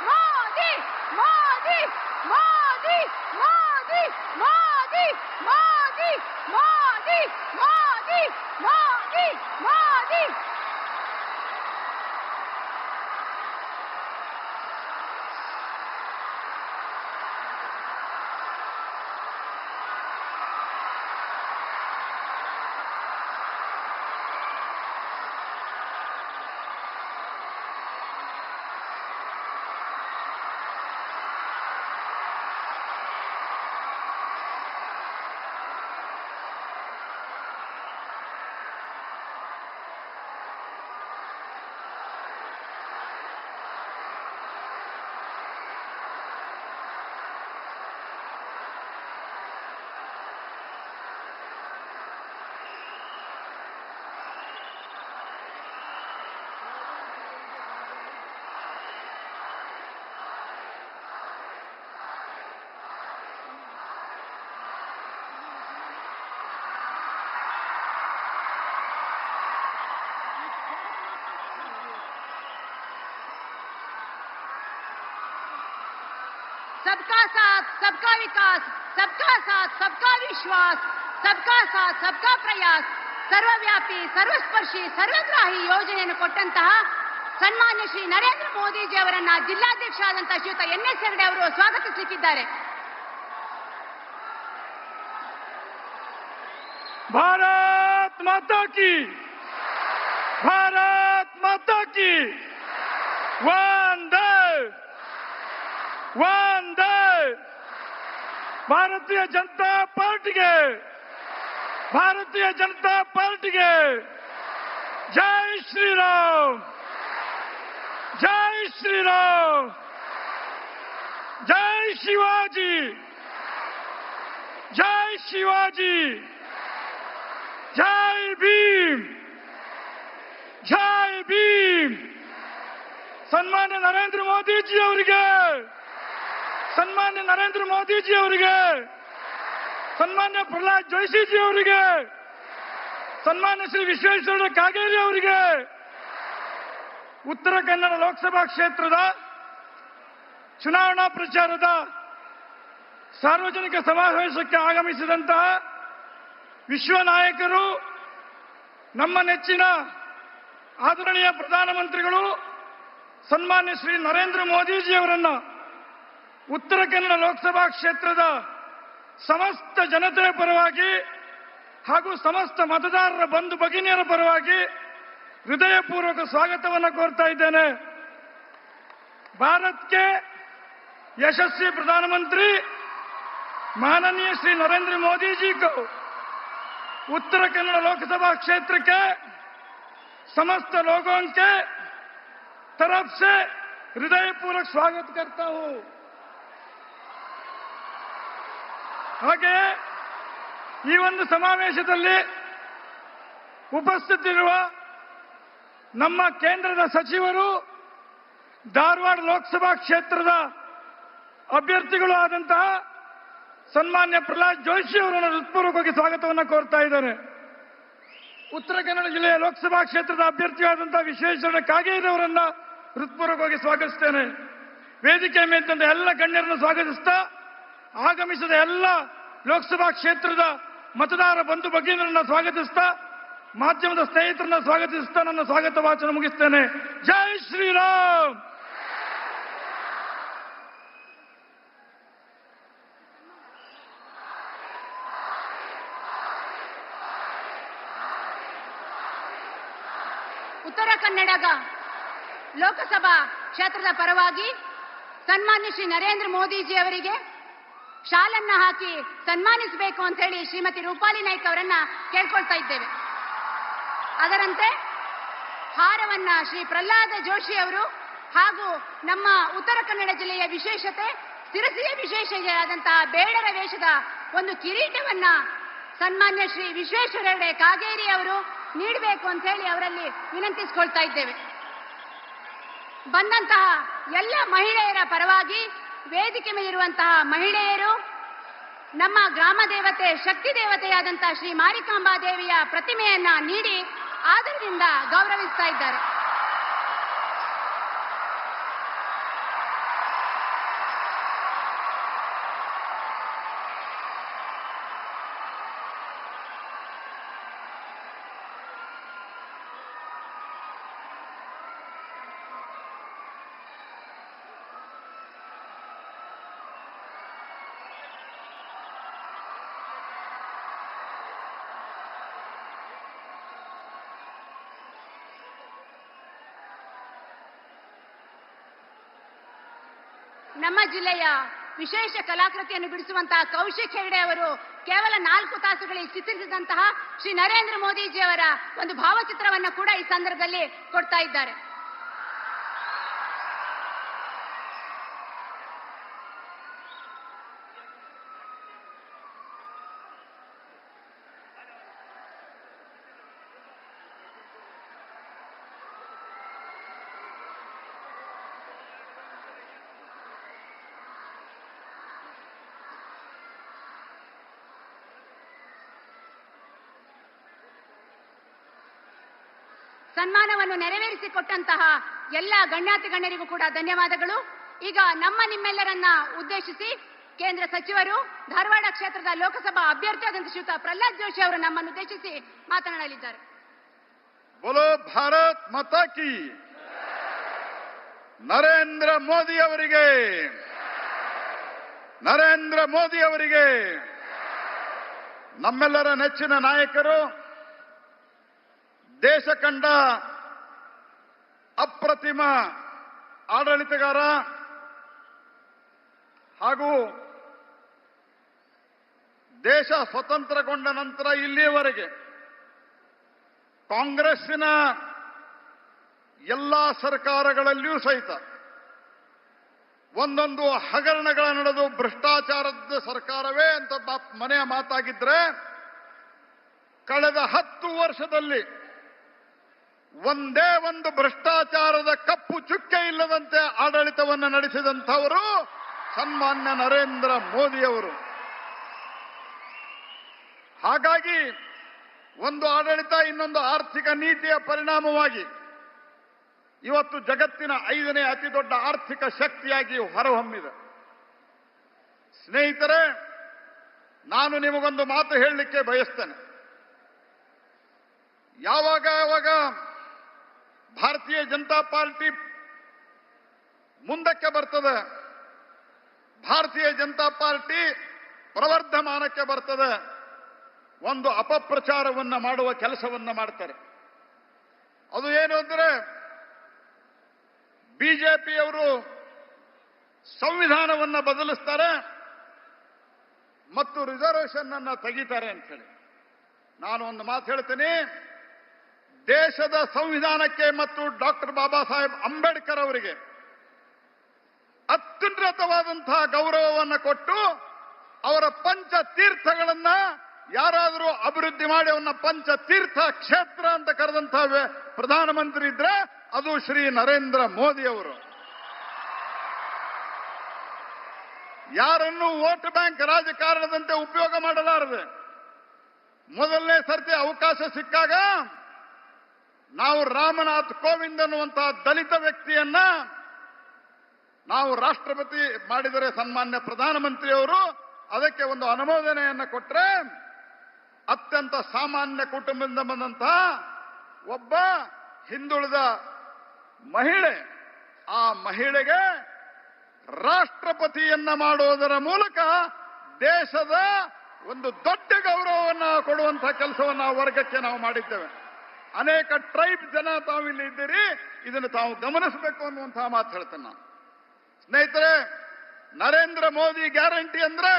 ಮೋದಿ ಮೋದಿ ಮೋದಿ ಮೋದಿ ಮೋದಿ ಮೋದಿ ಮೋದಿ ಮೋದಿ ಮೋದಿ ಮೋದಿ सबका साथ सबका विकास, सबका साथ सबका विश्वास, सबका साथ सबका प्रयास, सर्वव्यापी सर्वस्पर्शी सर्वग्राही ಯೋಜನೆಯನ್ನು ಕೊಟ್ಟಂತಹ ಸನ್ಮಾನ್ಯ ಶ್ರೀ ನರೇಂದ್ರ ಮೋದಿಜಿ ಅವರನ್ನ ಜಿಲ್ಲಾಧ್ಯಕ್ಷರಾದಂತಹ ಶ್ರೀಯುತ ಎನ್.ಎಸ್. ಹೆಗಡೆ ಅವರು ಸ್ವಾಗತಿಸಲಿದ್ದಾರೆ. ಭಾರತ್ ಮಾತಾ ಕಿ, ಭಾರತ್ ಮಾತಾ ಕಿ, ವಂದೇ ವಂದೇ ಭಾರತೀಯ ಜನತಾ ಪಾರ್ಟಿಗೆ, ಭಾರತೀಯ ಜನತಾ ಪಾರ್ಟಿಗೆ ಜೈ ಶ್ರೀರಾಮ್, ಜೈ ಶ್ರೀರಾಮ್, ಜೈ ಶಿವಾಜಿ, ಜೈ ಶಿವಾಜಿ, ಜೈ ಭೀಮ್, ಜೈ ಭೀಮ್. ಸನ್ಮಾನ್ಯ ನರೇಂದ್ರ ಮೋದಿಜಿ ಅವರಿಗೆ, ಸನ್ಮಾನ್ಯ ನರೇಂದ್ರ ಮೋದಿಜಿ ಅವರಿಗೆ, ಸನ್ಮಾನ್ಯ ಪ್ರಹ್ಲಾದ್ ಜೋಶಿಜಿ ಅವರಿಗೆ, ಸನ್ಮಾನ್ಯ ಶ್ರೀ ವಿಶ್ವೇಶ್ವರ ಕಾಗೇರಿ ಅವರಿಗೆ, ಉತ್ತರ ಕನ್ನಡ ಲೋಕಸಭಾ ಕ್ಷೇತ್ರದ ಚುನಾವಣಾ ಪ್ರಚಾರದ ಸಾರ್ವಜನಿಕ ಸಮಾವೇಶಕ್ಕೆ ಆಗಮಿಸಿದಂತಹ ವಿಶ್ವ ನಾಯಕರು, ನಮ್ಮ ನೆಚ್ಚಿನ ಆದರಣೀಯ ಪ್ರಧಾನಮಂತ್ರಿಗಳು ಸನ್ಮಾನ್ಯ ಶ್ರೀ ನರೇಂದ್ರ ಮೋದಿಜಿ ಅವರನ್ನ ಉತ್ತರ ಕನ್ನಡ ಲೋಕಸಭಾ ಕ್ಷೇತ್ರದ ಸಮಸ್ತ ಜನತೆಯ ಪರವಾಗಿ ಹಾಗೂ ಸಮಸ್ತ ಮತದಾರರ ಬಂಧು ಭಗಿನಿಯರ ಪರವಾಗಿ ಹೃದಯಪೂರ್ವಕ ಸ್ವಾಗತವನ್ನು ಕೋರ್ತಾ ಇದ್ದೇನೆ. ಭಾರತಕ್ಕೆ यशस्वी प्रधानमंत्री माननीय श्री नरेंद्र मोदी जी को उत्तर कन्नड़ लोकसभा क्षेत्र के समस्त लोगों के तरफ से हृदयपूर्वक स्वागत करता हूं. ಹಾಗೆ ಈ ಒಂದು ಸಮಾವೇಶದಲ್ಲಿ ಉಪಸ್ಥಿತರಿರುವ ನಮ್ಮ ಕೇಂದ್ರದ ಸಚಿವರು, ಧಾರವಾಡ ಲೋಕಸಭಾ ಕ್ಷೇತ್ರದ ಅಭ್ಯರ್ಥಿಗಳು ಆದಂತಹ ಸನ್ಮಾನ್ಯ ಪ್ರಹ್ಲಾದ್ ಜೋಶಿ ಅವರನ್ನು ಹೃತ್ಪೂರ್ವಕವಾಗಿ ಸ್ವಾಗತವನ್ನು ಕೋರ್ತಾ ಇದ್ದಾರೆ. ಉತ್ತರ ಕನ್ನಡ ಜಿಲ್ಲೆಯ ಲೋಕಸಭಾ ಕ್ಷೇತ್ರದ ಅಭ್ಯರ್ಥಿಯಾದಂತಹ ವಿಶ್ವೇಶ್ವರ ಕಾಗೇರಿ ಅವರನ್ನ ಹೃತ್ಪೂರ್ವಕವಾಗಿ ಸ್ವಾಗತಿಸ್ತೇನೆ. ವೇದಿಕೆ ಮೇಲಿದ್ದಂತ ಎಲ್ಲ ಗಣ್ಯರನ್ನು ಸ್ವಾಗತಿಸ್ತಾ, ಆಗಮಿಸಿದ ಎಲ್ಲ ಲೋಕಸಭಾ ಕ್ಷೇತ್ರದ ಮತದಾರ ಬಂಧು ಭಗಿನಿಯರನ್ನ ಸ್ವಾಗತಿಸ್ತಾ, ಮಾಧ್ಯಮದ ಸ್ನೇಹಿತರನ್ನ ಸ್ವಾಗತಿಸ್ತಾ ನನ್ನ ಸ್ವಾಗತ ವಾಚನ ಮುಗಿಸ್ತೇನೆ. ಜೈ ಶ್ರೀರಾಮ್. ಉತ್ತರ ಕನ್ನಡ ಲೋಕಸಭಾ ಕ್ಷೇತ್ರದ ಪರವಾಗಿ ಸನ್ಮಾನ್ಯ ಶ್ರೀ ನರೇಂದ್ರ ಮೋದಿಜಿ ಅವರಿಗೆ ಶಾಲನ್ನ ಹಾಕಿ ಸನ್ಮಾನಿಸಬೇಕು ಅಂತ ಹೇಳಿ ಶ್ರೀಮತಿ ರೂಪಾಲಿ ನಾಯ್ಕ ಅವರನ್ನ ಕೇಳ್ಕೊಳ್ತಾ ಇದ್ದೇವೆ. ಅದರಂತೆ ಹಾರವನ್ನ ಶ್ರೀ ಪ್ರಹ್ಲಾದ ಜೋಶಿ ಅವರು ಹಾಗೂ ನಮ್ಮ ಉತ್ತರ ಕನ್ನಡ ಜಿಲ್ಲೆಯ ವಿಶೇಷತೆ ಸಿರಸಿಯ ವಿಶೇಷತೆಯಾದಂತಹ ಬೇಡರ ವೇಷದ ಒಂದು ಕಿರೀಟವನ್ನ ಸನ್ಮಾನ್ಯ ಶ್ರೀ ವಿಶ್ವೇಶ್ವರ ಕಾಗೇರಿ ಅವರು ನೀಡಬೇಕು ಅಂತ ಹೇಳಿ ಅವರಲ್ಲಿ ವಿನಂತಿಸಿಕೊಳ್ತಾ ಇದ್ದೇವೆ. ಬಂದಂತಹ ಎಲ್ಲ ಮಹಿಳೆಯರ ಪರವಾಗಿ ವೇದಿಕೆ ಮೇಲಿರುವಂತಹ ಮಹಿಳೆಯರು ನಮ್ಮ ಗ್ರಾಮ ದೇವತೆ ಶಕ್ತಿ ದೇವತೆಯಾದಂತಹ ಶ್ರೀ ಮಾರಿಕಾಂಬಾ ದೇವಿಯ ಪ್ರತಿಮೆಯನ್ನ ನೀಡಿ ಆದರದಿಂದ ಗೌರವಿಸ್ತಾ ಇದ್ದಾರೆ. ನಮ್ಮ ಜಿಲ್ಲೆಯ ವಿಶೇಷ ಕಲಾಕೃತಿಯನ್ನು ಬಿಡಿಸುವಂತಹ ಕೌಶಿಕ್ ಹೆಗಡೆ ಅವರು ಕೇವಲ 4 ತಾಸುಗಳಲ್ಲಿ ಚಿತ್ರಿಸಿದಂತಹ ಶ್ರೀ ನರೇಂದ್ರ ಮೋದಿಜಿಯವರ ಒಂದು ಭಾವಚಿತ್ರವನ್ನು ಕೂಡ ಈ ಸಂದರ್ಭದಲ್ಲಿ ಕೊಡ್ತಾ ಇದ್ದಾರೆ. ಸನ್ಮಾನವನ್ನು ನೆರವೇರಿಸಿಕೊಟ್ಟಂತಹ ಎಲ್ಲ ಗಣ್ಯಾತಿ ಗಣ್ಯರಿಗೂ ಕೂಡ ಧನ್ಯವಾದಗಳು. ಈಗ ನಿಮ್ಮೆಲ್ಲರನ್ನ ಉದ್ದೇಶಿಸಿ ಕೇಂದ್ರ ಸಚಿವರು ಧಾರವಾಡ ಕ್ಷೇತ್ರದ ಲೋಕಸಭಾ ಅಭ್ಯರ್ಥಿಯಾದಂತಹ ಶ್ರೀಯುತ ಪ್ರಹ್ಲಾದ್ ಜೋಶಿ ಅವರು ನಮ್ಮನ್ನು ಉದ್ದೇಶಿಸಿ ಮಾತನಾಡಲಿದ್ದಾರೆ. ಬೋಲೋ ಭಾರತ್ ಮಾತಾ ಕಿ, ನರೇಂದ್ರ ಮೋದಿ ಅವರಿಗೆ, ನರೇಂದ್ರ ಮೋದಿ ಅವರಿಗೆ. ನಮ್ಮೆಲ್ಲರ ನೆಚ್ಚಿನ ನಾಯಕರು, ದೇಶ ಕಂಡ ಅಪ್ರತಿಮ ಆಡಳಿತಗಾರ ಹಾಗೂ ದೇಶ ಸ್ವತಂತ್ರಗೊಂಡ ನಂತರ ಇಲ್ಲಿಯವರೆಗೆ ಕಾಂಗ್ರೆಸ್ಸಿನ ಎಲ್ಲಾ ಸರ್ಕಾರಗಳಲ್ಲಿಯೂ ಸಹಿತ ಒಂದೊಂದು ಹಗರಣಗಳ ನಡೆದು ಭ್ರಷ್ಟಾಚಾರದ ಸರ್ಕಾರವೇ ಅಂತ ಮನೆಯ ಮಾತಾಗಿದ್ರೆ, ಕಳೆದ 10 ವರ್ಷದಲ್ಲಿ ಒಂದೇ ಒಂದು ಭ್ರಷ್ಟಾಚಾರದ ಕಪ್ಪು ಚುಕ್ಕೆ ಇಲ್ಲದಂತೆ ಆಡಳಿತವನ್ನು ನಡೆಸಿದಂಥವರು ಸನ್ಮಾನ್ಯ ನರೇಂದ್ರ ಮೋದಿಯವರು. ಹಾಗಾಗಿ ಒಂದು ಆಡಳಿತ ಇನ್ನೊಂದು ಆರ್ಥಿಕ ನೀತಿಯ ಪರಿಣಾಮವಾಗಿ ಇವತ್ತು ಜಗತ್ತಿನ 5ನೇ ಅತಿ ದೊಡ್ಡ ಆರ್ಥಿಕ ಶಕ್ತಿಯಾಗಿ ಹೊರಹೊಮ್ಮಿದೆ. ಸ್ನೇಹಿತರೆ, ನಾನು ನಿಮಗೊಂದು ಮಾತು ಹೇಳಲಿಕ್ಕೆ ಬಯಸ್ತೇನೆ. ಯಾವಾಗ ಭಾರತೀಯ ಜನತಾ ಪಾರ್ಟಿ ಮುಂದಕ್ಕೆ ಬರ್ತದೆ, ಭಾರತೀಯ ಜನತಾ ಪಾರ್ಟಿ ಪ್ರವರ್ಧಮಾನಕ್ಕೆ ಬರ್ತದೆ, ಒಂದು ಅಪಪ್ರಚಾರವನ್ನ ಮಾಡುವ ಕೆಲಸವನ್ನ ಮಾಡ್ತಾರೆ. ಅದು ಏನು ಅಂದ್ರೆ, ಬಿಜೆಪಿಯವರು ಸಂವಿಧಾನವನ್ನ ಬದಲಿಸ್ತಾರೆ ಮತ್ತು ರಿಸರ್ವೇಶನ್ ಅನ್ನ ತೆಗಿತಾರೆ ಅಂತ ಹೇಳಿ. ನಾನು ಒಂದು ಮಾತು ಹೇಳ್ತೀನಿ, ದೇಶದ ಸಂವಿಧಾನಕ್ಕೆ ಮತ್ತು ಡಾಕ್ಟರ್ ಬಾಬಾ ಸಾಹೇಬ್ ಅಂಬೇಡ್ಕರ್ ಅವರಿಗೆ ಅತ್ಯುನ್ನತವಾದಂತಹ ಗೌರವವನ್ನು ಕೊಟ್ಟು ಅವರ ಪಂಚ ತೀರ್ಥಗಳನ್ನ ಯಾರಾದರೂ ಅಭಿವೃದ್ಧಿ ಮಾಡಿ ಅವನ್ನ ಪಂಚ ತೀರ್ಥ ಕ್ಷೇತ್ರ ಅಂತ ಕರೆದಂತಹ ಪ್ರಧಾನಮಂತ್ರಿ ಇದ್ರೆ ಅದು ಶ್ರೀ ನರೇಂದ್ರ ಮೋದಿ ಅವರು. ಯಾರನ್ನು ವೋಟ್ ಬ್ಯಾಂಕ್ ರಾಜಕಾರಣದಂತೆ ಉಪಯೋಗ ಮಾಡಲಾರದೆ, ಮೊದಲನೇ ಸರ್ತಿ ಅವಕಾಶ ಸಿಕ್ಕಾಗ ನಾವು ರಾಮನಾಥ್ ಕೋವಿಂದ್ ಅನ್ನುವಂತಹ ದಲಿತ ವ್ಯಕ್ತಿಯನ್ನ ನಾವು ರಾಷ್ಟ್ರಪತಿ ಮಾಡಿದರೆ ಸನ್ಮಾನ್ಯ ಪ್ರಧಾನಮಂತ್ರಿಯವರು ಅದಕ್ಕೆ ಒಂದು ಅನುಮೋದನೆಯನ್ನು ಕೊಟ್ಟರೆ, ಅತ್ಯಂತ ಸಾಮಾನ್ಯ ಕುಟುಂಬದಿಂದ ಬಂದಂತಹ ಒಬ್ಬ ಹಿಂದುಳಿದ ಮಹಿಳೆ, ಆ ಮಹಿಳೆಗೆ ರಾಷ್ಟ್ರಪತಿಯನ್ನ ಮಾಡುವುದರ ಮೂಲಕ ದೇಶದ ಒಂದು ದೊಡ್ಡ ಗೌರವವನ್ನು ಕೊಡುವಂತಹ ಕೆಲಸವನ್ನು ಆ ವರ್ಗಕ್ಕೆ ನಾವು ಮಾಡಿದ್ದೇವೆ. ಅನೇಕ ಟ್ರೈಬ್ ಜನ ತಾವು ಇಲ್ಲಿ ಇದ್ದೀರಿ, ಇದನ್ನು ತಾವು ಗಮನಿಸಬೇಕು ಅನ್ನುವಂತಹ ಮಾತು ಹೇಳ್ತೇನೆ ನಾನು. ಸ್ನೇಹಿತರೆ, ನರೇಂದ್ರ ಮೋದಿ ಗ್ಯಾರಂಟಿ ಅಂದ್ರೆ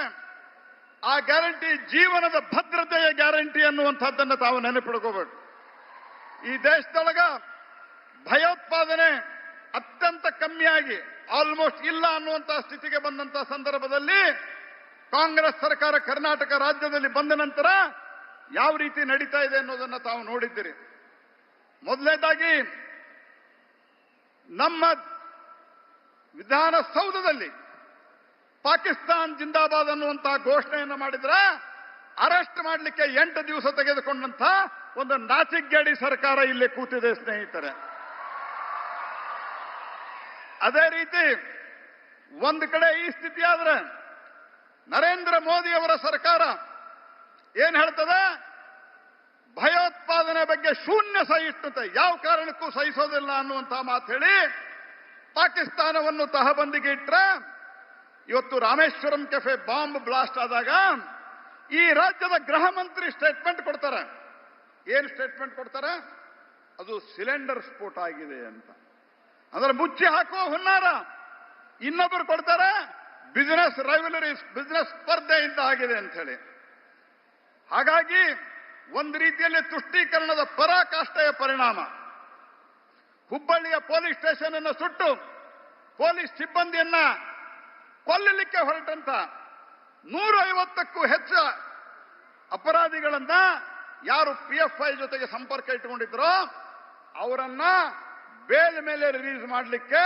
ಆ ಗ್ಯಾರಂಟಿ ಜೀವನದ ಭದ್ರತೆಯ ಗ್ಯಾರಂಟಿ ಅನ್ನುವಂಥದ್ದನ್ನು ತಾವು ನೆನಪಿಡ್ಕೋಬೇಕು. ಈ ದೇಶದೊಳಗ ಭಯೋತ್ಪಾದನೆ ಅತ್ಯಂತ ಕಮ್ಮಿಯಾಗಿ ಆಲ್ಮೋಸ್ಟ್ ಇಲ್ಲ ಅನ್ನುವಂತಹ ಸ್ಥಿತಿಗೆ ಬಂದಂತಹ ಸಂದರ್ಭದಲ್ಲಿ ಕಾಂಗ್ರೆಸ್ ಸರ್ಕಾರ ಕರ್ನಾಟಕ ರಾಜ್ಯದಲ್ಲಿ ಬಂದ ನಂತರ ಯಾವ ರೀತಿ ನಡೀತಾ ಇದೆ ಅನ್ನೋದನ್ನು ತಾವು ನೋಡಿದ್ದೀರಿ. ಮೊದಲನೇದಾಗಿ ನಮ್ಮ ವಿಧಾನಸೌಧದಲ್ಲಿ ಪಾಕಿಸ್ತಾನ್ ಜಿಂದಾಬಾದ್ ಅನ್ನುವಂತಹ ಘೋಷಣೆಯನ್ನು ಮಾಡಿದ್ರೆ ಅರೆಸ್ಟ್ ಮಾಡಲಿಕ್ಕೆ 8 ದಿವಸ ತೆಗೆದುಕೊಂಡಂತ ಒಂದು ನಾಚಿಗೇಡಿ ಸರ್ಕಾರ ಇಲ್ಲಿ ಕೂತಿದೆ ಸ್ನೇಹಿತರೆ. ಅದೇ ರೀತಿ ಒಂದು ಕಡೆ ಈ ಸ್ಥಿತಿ ಆದ್ರೆ ನರೇಂದ್ರ ಮೋದಿ ಅವರ ಸರ್ಕಾರ ಏನ್ ಹೇಳ್ತದೆ, ಭಯೋತ್ಪಾದನೆ ಬಗ್ಗೆ ಶೂನ್ಯ ಸಹಿಷ್ಣುತೆ, ಯಾವ ಕಾರಣಕ್ಕೂ ಸಹಿಸೋದಿಲ್ಲ ಅನ್ನುವಂತಹ ಮಾತು ಹೇಳಿ ಪಾಕಿಸ್ತಾನವನ್ನು ತಹಬಂದಿಗೆ ಇಟ್ರೆ, ಇವತ್ತು ರಾಮೇಶ್ವರಂ ಕೆಫೆ ಬಾಂಬ್ ಬ್ಲಾಸ್ಟ್ ಆದಾಗ ಈ ರಾಜ್ಯದ ಗೃಹ ಮಂತ್ರಿ ಸ್ಟೇಟ್ಮೆಂಟ್ ಕೊಡ್ತಾರೆ. ಏನ್ ಸ್ಟೇಟ್ಮೆಂಟ್ ಕೊಡ್ತಾರೆ? ಅದು ಸಿಲಿಂಡರ್ ಸ್ಫೋಟ ಆಗಿದೆ ಅಂತ. ಅಂದ್ರೆ ಮುಚ್ಚಿ ಹಾಕುವ ಹುನ್ನಾರ. ಇನ್ನೊಬ್ಬರು ಕೊಡ್ತಾರೆ ಬಿಸಿನೆಸ್ ರೈವಲರೀಸ್, ಬಿಸಿನೆಸ್ ಸ್ಪರ್ಧೆಯಿಂದ ಆಗಿದೆ ಅಂತ ಹೇಳಿ. ಹಾಗಾಗಿ ಒಂದು ರೀತಿಯಲ್ಲಿ ತುಷ್ಟೀಕರಣದ ಪರಾಕಾಷ್ಠೆಯ ಪರಿಣಾಮ. ಹುಬ್ಬಳ್ಳಿಯ ಪೊಲೀಸ್ ಸ್ಟೇಷನ್ ಅನ್ನು ಸುಟ್ಟು ಪೊಲೀಸ್ ಸಿಬ್ಬಂದಿಯನ್ನ ಕೊಲ್ಲಲಿಕ್ಕೆ ಹೊರಟಂತ 150ಕ್ಕೂ ಹೆಚ್ಚು ಅಪರಾಧಿಗಳನ್ನ ಯಾರು PFI ಜೊತೆಗೆ ಸಂಪರ್ಕ ಇಟ್ಟುಕೊಂಡಿದ್ರೋ ಅವರನ್ನ ಬೇಲ್ ಮೇಲೆ ರಿಲೀಸ್ ಮಾಡಲಿಕ್ಕೆ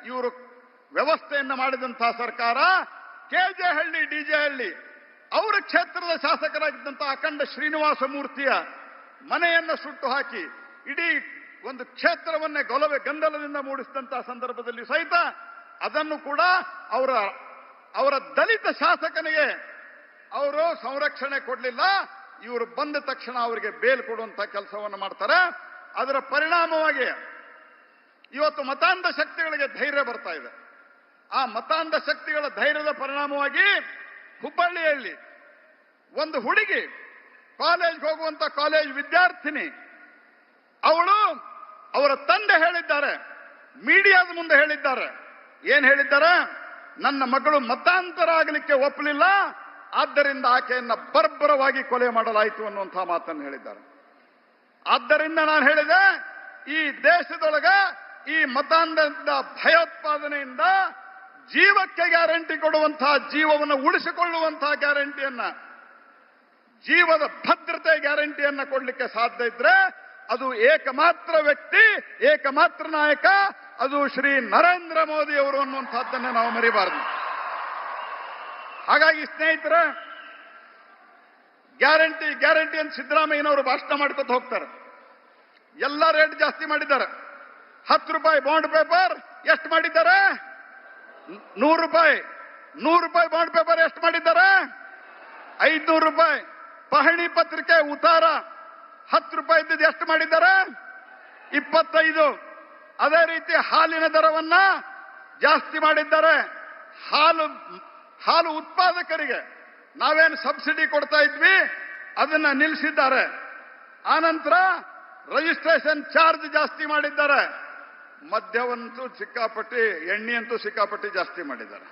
ಇವರು ವ್ಯವಸ್ಥೆಯನ್ನ ಮಾಡಿದಂತಹ ಸರ್ಕಾರ. ಕೆಜೆಹಳ್ಳಿ ಡಿಜೆಹಳ್ಳಿ ಅವರ ಕ್ಷೇತ್ರದ ಶಾಸಕರಾಗಿದ್ದಂತಹ ಅಖಂಡ ಶ್ರೀನಿವಾಸ ಮೂರ್ತಿಯ ಮನೆಯನ್ನು ಸುಟ್ಟು ಹಾಕಿ ಇಡೀ ಒಂದು ಕ್ಷೇತ್ರವನ್ನೇ ಗಂದಲದಿಂದ ಮೂಡಿಸಿದಂತಹ ಸಂದರ್ಭದಲ್ಲಿ ಸಹಿತ ಅದನ್ನು ಕೂಡ ಅವರ ದಲಿತ ಶಾಸಕನಿಗೆ ಅವರು ಸಂರಕ್ಷಣೆ ಕೊಡಲಿಲ್ಲ. ಇವರು ಬಂದ ತಕ್ಷಣ ಅವರಿಗೆ ಬೇಲ್ ಕೊಡುವಂತ ಕೆಲಸವನ್ನು ಮಾಡ್ತಾರೆ. ಅದರ ಪರಿಣಾಮವಾಗಿ ಇವತ್ತು ಮತಾಂಧ ಶಕ್ತಿಗಳಿಗೆ ಧೈರ್ಯ ಬರ್ತಾ ಇದೆ. ಆ ಮತಾಂಧ ಶಕ್ತಿಗಳ ಧೈರ್ಯದ ಪರಿಣಾಮವಾಗಿ ಹುಬ್ಬಳ್ಳಿಯಲ್ಲಿ ಒಂದು ಹುಡುಗಿ ಕಾಲೇಜ್ಗೆ ಹೋಗುವಂತ ಕಾಲೇಜ್ ವಿದ್ಯಾರ್ಥಿನಿ ಅವಳು ಅವರ ತಂದೆ ಹೇಳಿದ್ದಾರೆ, ಮೀಡಿಯಾದ ಮುಂದೆ ಹೇಳಿದ್ದಾರೆ. ಏನ್ ಹೇಳಿದ್ದಾರೆ? ನನ್ನ ಮಗಳು ಮತಾಂತರ ಆಗಲಿಕ್ಕೆ ಒಪ್ಪಲಿಲ್ಲ, ಆದ್ದರಿಂದ ಆಕೆಯನ್ನ ಬರ್ಬರವಾಗಿ ಕೊಲೆ ಮಾಡಲಾಯಿತು ಅನ್ನುವಂತಹ ಮಾತನ್ನು ಹೇಳಿದ್ದಾರೆ. ಆದ್ದರಿಂದ ನಾನು ಹೇಳಿದೆ, ಈ ದೇಶದೊಳಗ ಈ ಮತಾಂಧದ ಭಯೋತ್ಪಾದನೆಯಿಂದ ಜೀವಕ್ಕೆ ಗ್ಯಾರಂಟಿ ಕೊಡುವಂತಹ, ಜೀವವನ್ನು ಉಳಿಸಿಕೊಳ್ಳುವಂತಹ ಗ್ಯಾರಂಟಿಯನ್ನ, ಜೀವದ ಭದ್ರತೆ ಗ್ಯಾರಂಟಿಯನ್ನ ಕೊಡಲಿಕ್ಕೆ ಸಾಧ್ಯ ಇದ್ರೆ ಅದು ಏಕಮಾತ್ರ ವ್ಯಕ್ತಿ, ಏಕಮಾತ್ರ ನಾಯಕ, ಅದು ಶ್ರೀ ನರೇಂದ್ರ ಮೋದಿ ಅವರು ಅನ್ನುವಂಥದ್ದನ್ನು ನಾವು ಮರಿಬಾರದು. ಹಾಗಾಗಿ ಸ್ನೇಹಿತರೆ, ಗ್ಯಾರಂಟಿ ಗ್ಯಾರಂಟಿ ಅಂತ ಸಿದ್ದರಾಮಯ್ಯನವರು ಭಾಷಣ ಮಾಡ್ಕೊತ ಹೋಗ್ತಾರೆ. ಎಲ್ಲ ರೇಟ್ ಜಾಸ್ತಿ ಮಾಡಿದ್ದಾರೆ. 10 ರೂಪಾಯಿ ಬಾಂಡ್ ಪೇಪರ್ ಎಷ್ಟು ಮಾಡಿದ್ದಾರೆ? 100 ರೂಪಾಯಿ. 100 ರೂಪಾಯಿ ಬಾಂಡ್ ಪೇಪರ್ ಎಷ್ಟು ಮಾಡಿದ್ದಾರೆ? 500 ರೂಪಾಯಿ. ಪಹಣಿ ಪತ್ರಿಕೆ ಉತ್ತಾರ 10 ರೂಪಾಯಿ ಇದ್ದಿದ್ದು ಎಷ್ಟು ಮಾಡಿದ್ದಾರೆ? 25. ಅದೇ ರೀತಿ ಹಾಲಿನ ದರವನ್ನ ಜಾಸ್ತಿ ಮಾಡಿದ್ದಾರೆ. ಹಾಲು ಉತ್ಪಾದಕರಿಗೆ ನಾವೇನು ಸಬ್ಸಿಡಿ ಕೊಡ್ತಾ ಇದ್ವಿ ಅದನ್ನ ನಿಲ್ಲಿಸಿದ್ದಾರೆ. ಆನಂತರ ರಿಜಿಸ್ಟ್ರೇಷನ್ ಚಾರ್ಜ್ ಜಾಸ್ತಿ ಮಾಡಿದ್ದಾರೆ. ಮದ್ಯವಂತೂ ಸಿಕ್ಕಾಪಟ್ಟಿ, ಎಣ್ಣೆಯಂತೂ ಸಿಕ್ಕಾಪಟ್ಟಿ ಜಾಸ್ತಿ ಮಾಡಿದ್ದಾರೆ.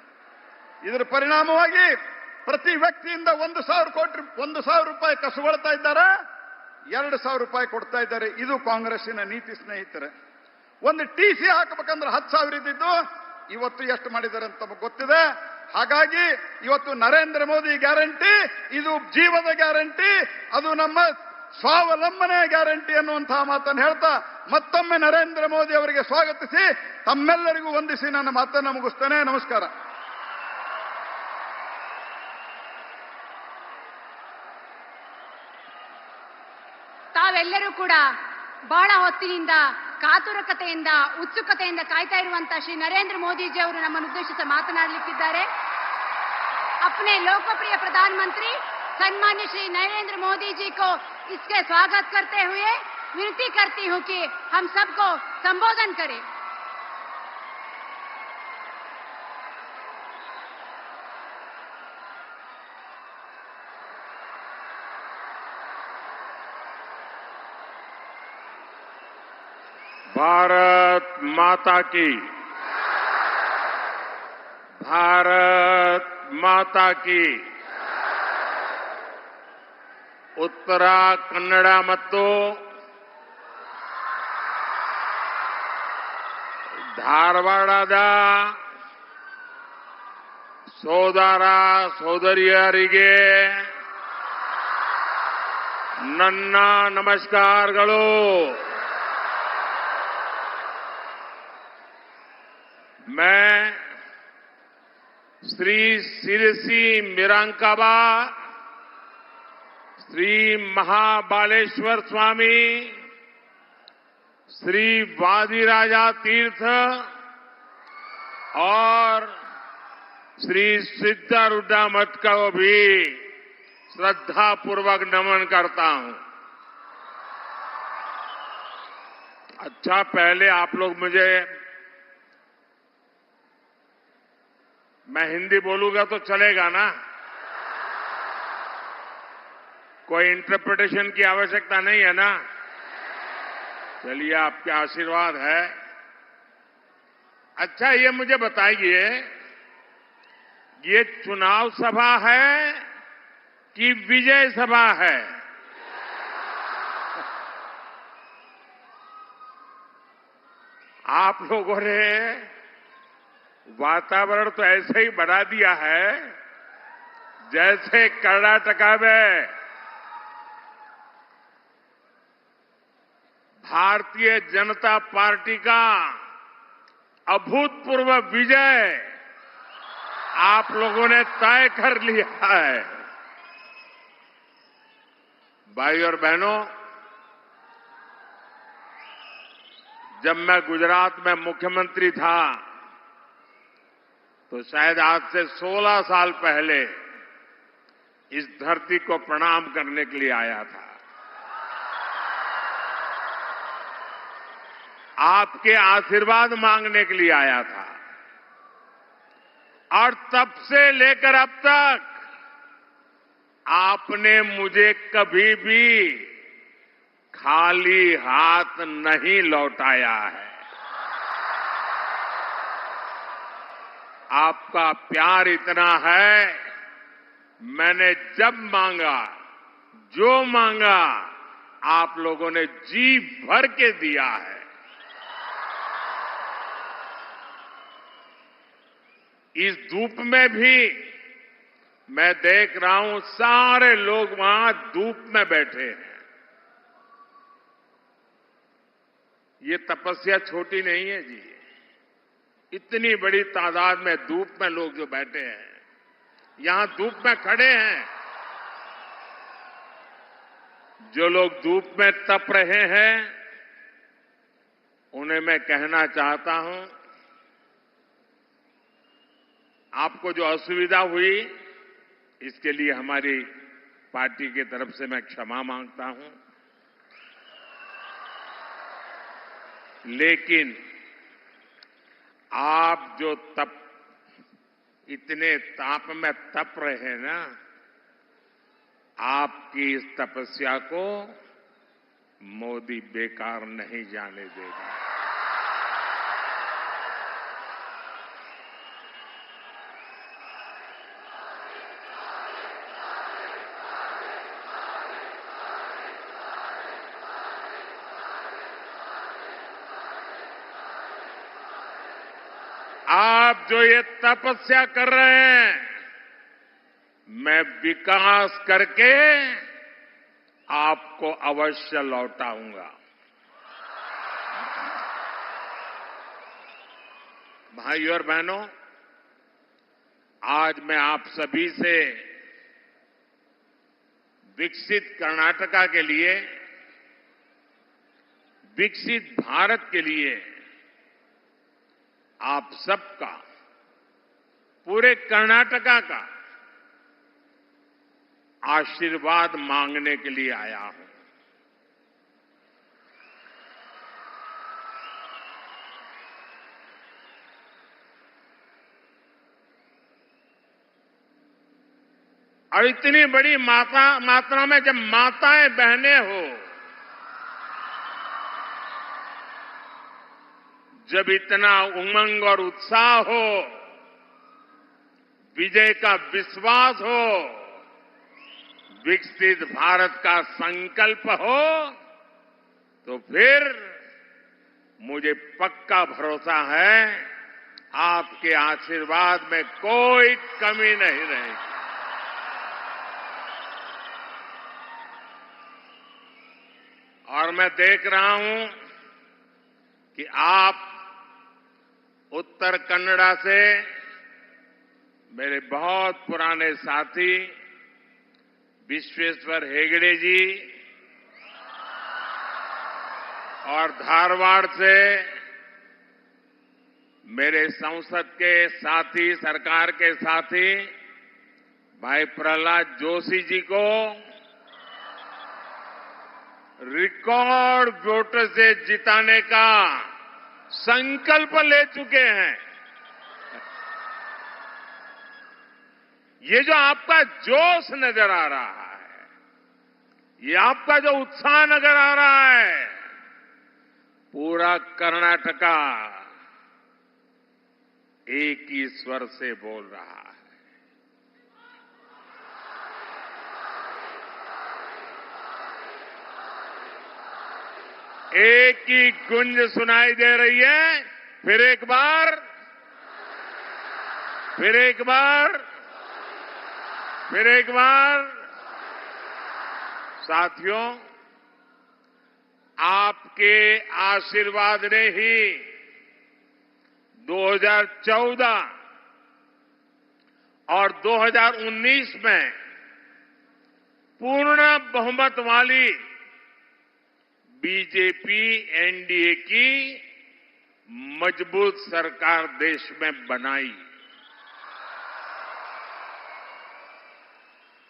ಇದರ ಪರಿಣಾಮವಾಗಿ ಪ್ರತಿ ವ್ಯಕ್ತಿಯಿಂದ 1,000 ರೂಪಾಯಿ ಕಸುಗೊಳ್ತಾ ಇದ್ದಾರೆ, 2,000 ರೂಪಾಯಿ ಕೊಡ್ತಾ ಇದ್ದಾರೆ. ಇದು ಕಾಂಗ್ರೆಸ್ಸಿನ ನೀತಿ ಸ್ನೇಹಿತರೆ. ಒಂದು TC ಹಾಕಬೇಕಂದ್ರೆ 10,000 ಇದ್ದಿದ್ದು ಇವತ್ತು ಎಷ್ಟು ಮಾಡಿದ್ದಾರೆ ಅಂತ ನಮಗೆ ಗೊತ್ತಿದೆ. ಹಾಗಾಗಿ ಇವತ್ತು ನರೇಂದ್ರ ಮೋದಿ ಗ್ಯಾರಂಟಿ ಇದು ಜೀವದ ಗ್ಯಾರಂಟಿ, ಅದು ನಮ್ಮ ಸ್ವಾವಲಂಬನೆ ಗ್ಯಾರಂಟಿ ಅನ್ನುವಂತಹ ಮಾತನ್ನು ಹೇಳ್ತಾ ಮತ್ತೊಮ್ಮೆ ನರೇಂದ್ರ ಮೋದಿ ಅವರಿಗೆ ಸ್ವಾಗತಿಸಿ ತಮ್ಮೆಲ್ಲರಿಗೂ ವಂದಿಸಿ ನನ್ನ ಮಾತನ್ನು ಮುಗಿಸ್ತೇನೆ. ನಮಸ್ಕಾರ. ತಾವೆಲ್ಲರೂ ಕೂಡ ಬಹಳ ಹೊತ್ತಿನಿಂದ ಕಾತುರಕತೆಯಿಂದ ಉತ್ಸುಕತೆಯಿಂದ ಕಾಯ್ತಾ ಇರುವಂತಹ ಶ್ರೀ ನರೇಂದ್ರ ಮೋದಿಜಿ ಅವರು ನಮ್ಮನ್ನು ಉದ್ದೇಶಿಸಿ ಮಾತನಾಡಲಿಕ್ಕಿದ್ದಾರೆ. अपने लोकप्रिय प्रधानमंत्री सम्मान्य श्री नरेंद्र मोदी जी को इसके स्वागत करते हुए विनती करती हूं कि हम सबको संबोधन करें. भारत माता की, भारत माता की. ಉತ್ತರ ಕನ್ನಡ ಮತ್ತು ಧಾರವಾಡದ ಸೋದರ ಸೋದರಿಯರಿಗೆ ನನ್ನ ನಮಸ್ಕಾರಗಳು. मैं श्री सिरसी मिरांकाबा श्री महाबालेश्वर स्वामी श्री वादिराजा तीर्थ और श्री सिद्धारूढ़ा मठ को भी श्रद्धा पूर्वक नमन करता हूं. अच्छा, पहले आप लोग मुझे, मैं हिंदी बोलूंगा तो चलेगा ना? कोई इंटरप्रिटेशन की आवश्यकता नहीं है ना? चलिए, आपके आशीर्वाद है. अच्छा, ये मुझे बताइए, ये चुनाव सभा है कि विजय सभा है? आप लोगों ने वातावरण तो ऐसे ही बढ़ा दिया है जैसे कर्नाटका में भारतीय जनता पार्टी का अभूतपूर्व विजय आप लोगों ने तय कर लिया है। भाई और बहनों, जब मैं गुजरात में मुख्यमंत्री था तो शायद आज से 16 साल पहले इस धरती को प्रणाम करने के लिए आया था। आपके आशीर्वाद मांगने के लिए आया था और तब से लेकर अब तक आपने मुझे कभी भी खाली हाथ नहीं लौटाया है। आपका प्यार इतना है, मैंने जब मांगा, जो मांगा, आप लोगों ने जी भर के दिया है। इस धूप में भी मैं देख रहा हूं सारे लोग वहां धूप में बैठे हैं। ये तपस्या छोटी नहीं है जी। इतनी बड़ी तादाद में धूप में लोग जो बैठे हैं, यहां धूप में खड़े हैं, जो लोग धूप में तप रहे हैं, उन्हें मैं कहना चाहता हूं, आपको जो असुविधा हुई इसके लिए हमारी पार्टी की तरफ से मैं क्षमा मांगता हूं। लेकिन आप जो इतने ताप में तप रहे हैं ना, आपकी इस तपस्या को मोदी बेकार नहीं जाने देगा। आप जो ये तपस्या कर रहे हैं, मैं विकास करके आपको अवश्य लौटाऊंगा। भाइयों और बहनों, आज मैं आप सभी से विकसित कर्नाटका के लिए, विकसित भारत के लिए आप सबका, पूरे कर्नाटका का आशीर्वाद मांगने के लिए आया हूं। और इतनी बड़ी मात्रा में जब माताएं बहनें हो, जब इतना उमंग और उत्साह हो, विजय का विश्वास हो, विकसित भारत का संकल्प हो, तो फिर मुझे पक्का भरोसा है आपके आशीर्वाद में कोई कमी नहीं रहेगी। और मैं देख रहा हूं कि आप उत्तर कन्नड़ा से मेरे बहुत पुराने साथी विश्वेश्वर हेगड़े जी और धारवाड़ से मेरे संसद के साथी, सरकार के साथी भाई प्रहलाद जोशी जी को रिकॉर्ड वोट से जिताने का संकल्प ले चुके हैं। ये जो आपका जोश नजर आ रहा है, ये आपका जो उत्साह नजर आ रहा है, पूरा कर्नाटका एक ही स्वर से बोल रहा है। एक ही गुंज सुनाई दे रही है। फिर एक बार, फिर एक बार, फिर एक बार। साथियों, आपके आशीर्वाद ने ही 2014 और 2019 में पूर्ण बहुमत वाली बीजेपी एनडीए की मजबूत सरकार देश में बनाई।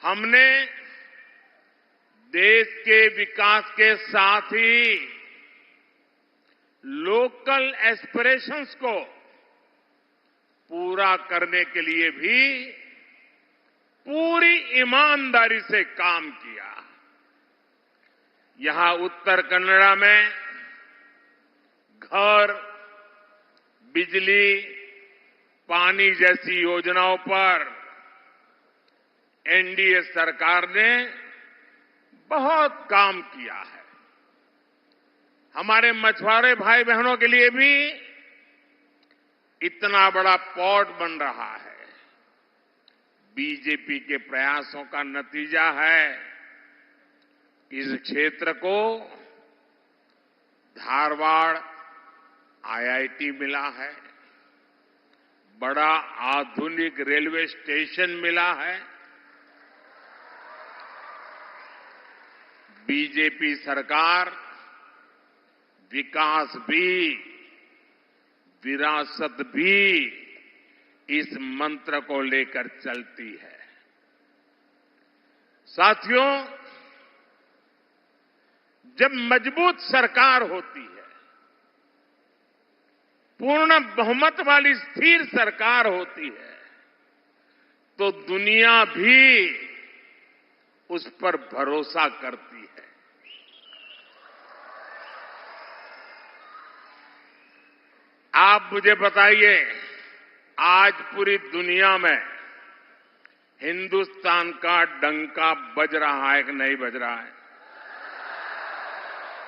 हमने देश के विकास के साथ ही लोकल एस्पिरेशंस को पूरा करने के लिए भी पूरी ईमानदारी से काम किया। यहां उत्तर कन्नड़ा में घर, बिजली, पानी जैसी योजनाओं पर एनडीए सरकार ने बहुत काम किया है। हमारे मछुआरे भाई बहनों के लिए भी इतना बड़ा पोर्ट बन रहा है। बीजेपी के प्रयासों का नतीजा है इस क्षेत्र को धारवाड़ आईआईटी मिला है, बड़ा आधुनिक रेलवे स्टेशन मिला है। बीजेपी सरकार विकास भी, विरासत भी इस मंत्र को लेकर चलती है। साथियों, जब मजबूत सरकार होती है, पूर्ण बहुमत वाली स्थिर सरकार होती है, तो दुनिया भी उस पर भरोसा करती है। आप मुझे बताइए, आज पूरी दुनिया में हिंदुस्तान का डंका बज रहा है कि नहीं बज रहा है?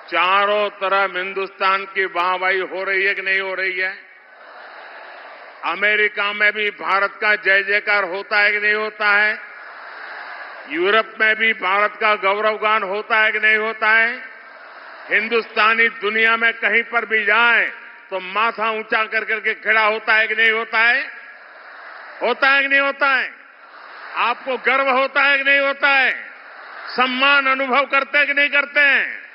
चारों तरफ हिंदुस्तान की वाहवाही हो रही है कि नहीं हो रही है? अमेरिका में भी भारत का जय जयकार होता है कि नहीं होता है? यूरोप में भी भारत का गौरवगान होता है कि नहीं होता है? हिंदुस्तानी दुनिया में कहीं पर भी जाए तो माथा ऊंचा कर करके खड़ा होता है कि नहीं होता है? होता है कि नहीं होता है? आपको गर्व होता है कि नहीं होता है? सम्मान अनुभव करते हैं कि नहीं करते हैं?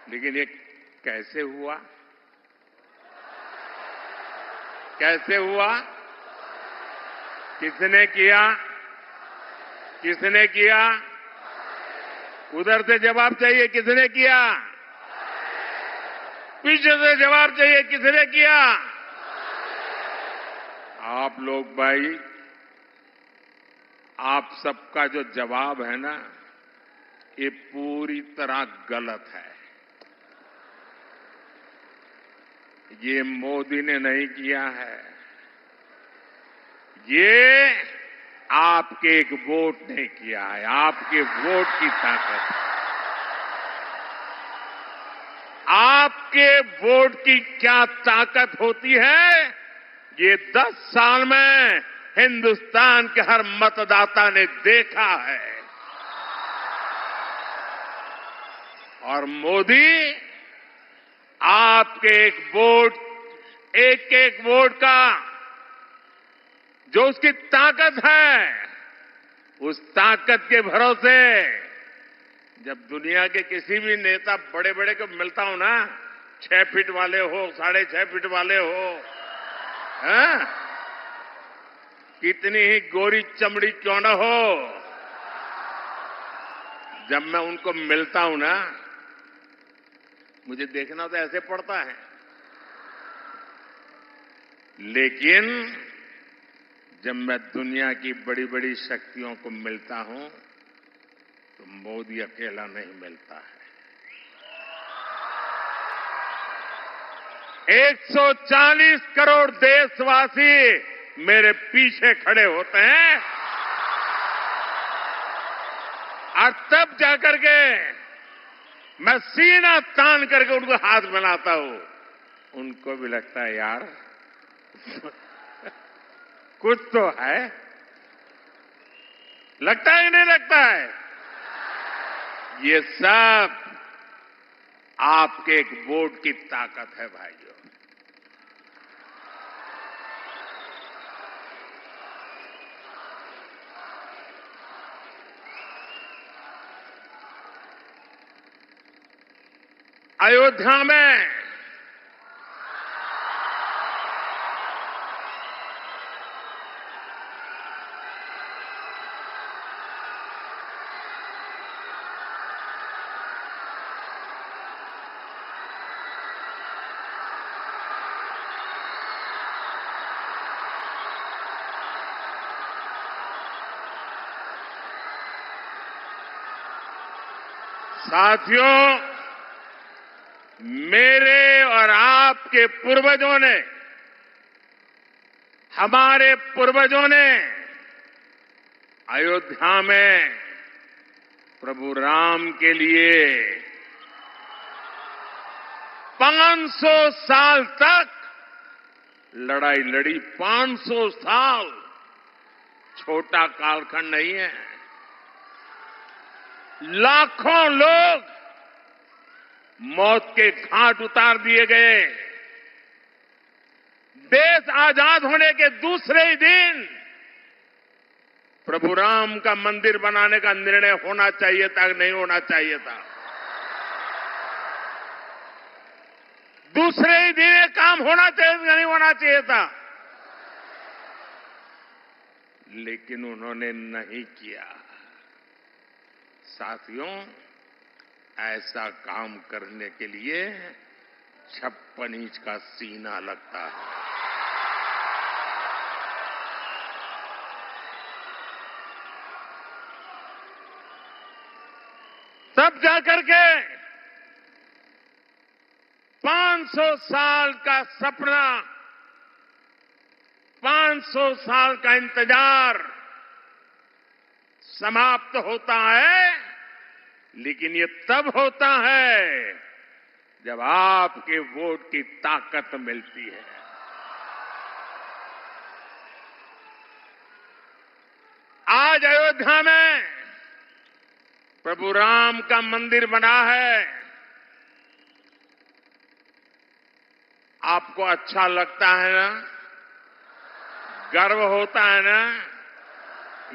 लेकिन ये कैसे हुआ? कैसे हुआ? किसने किया? किसने किया? उधर से जवाब चाहिए, किसने किया? पीछे से जवाब चाहिए, किसने किया? आप लोग भाई, आप सबका जो जवाब है ना, ये पूरी तरह गलत है। ये मोदी ने नहीं किया है, ये आपके एक वोट ने किया है। आपके वोट की ताकत है। आपके वोट की क्या ताकत होती है, ये 10 साल में हिंदुस्तान के हर मतदाता ने देखा है। और मोदी आपके एक एक वोट का जो उसकी ताकत है, उस ताकत के भरोसे जब दुनिया के किसी भी नेता बड़े बड़े को मिलता हूं ना, 6 फीट वाले हो, 6.5 फीट वाले हो, हैं? कितनी ही गोरी चमड़ी क्यों न हो, जब मैं उनको मिलता हूं ना, मुझे देखना तो ऐसे पड़ता है। लेकिन जब मैं दुनिया की बड़ी बड़ी शक्तियों को मिलता हूं तो मोदी अकेला नहीं मिलता है। 140 करोड़ देशवासी मेरे पीछे खड़े होते हैं और तब जाकर के मैं सीना तान करके उनको हाथ मिलाता हूं। उनको भी लगता है यार कुछ तो है, लगता है नहीं लगता है। ये सब आपके एक वोट की ताकत है भाइयों। अयोध्या में साथियों, मेरे और आपके पूर्वजों ने, हमारे पूर्वजों ने अयोध्या में प्रभु राम के लिए 500 साल तक लड़ाई लड़ी। 500 साल छोटा कालखंड नहीं है। लाखों लोग मौत के घाट उतार दिए गए। देश आजाद होने के दूसरे ही दिन प्रभु राम का मंदिर बनाने का निर्णय होना चाहिए था, नहीं होना चाहिए था। दूसरे ही दिन ये काम होना चाहिए था, नहीं होना चाहिए था, लेकिन उन्होंने नहीं किया। साथियों, ऐसा काम करने के लिए 56 इंच का सीना लगता है। तब जाकर के 500 साल का सपना, 500 साल का इंतजार समाप्त होता है। लेकिन ये तब होता है जब आपके वोट की ताकत मिलती है। आज अयोध्या में प्रभु राम का मंदिर बना है। आपको अच्छा लगता है ना? गर्व होता है ना?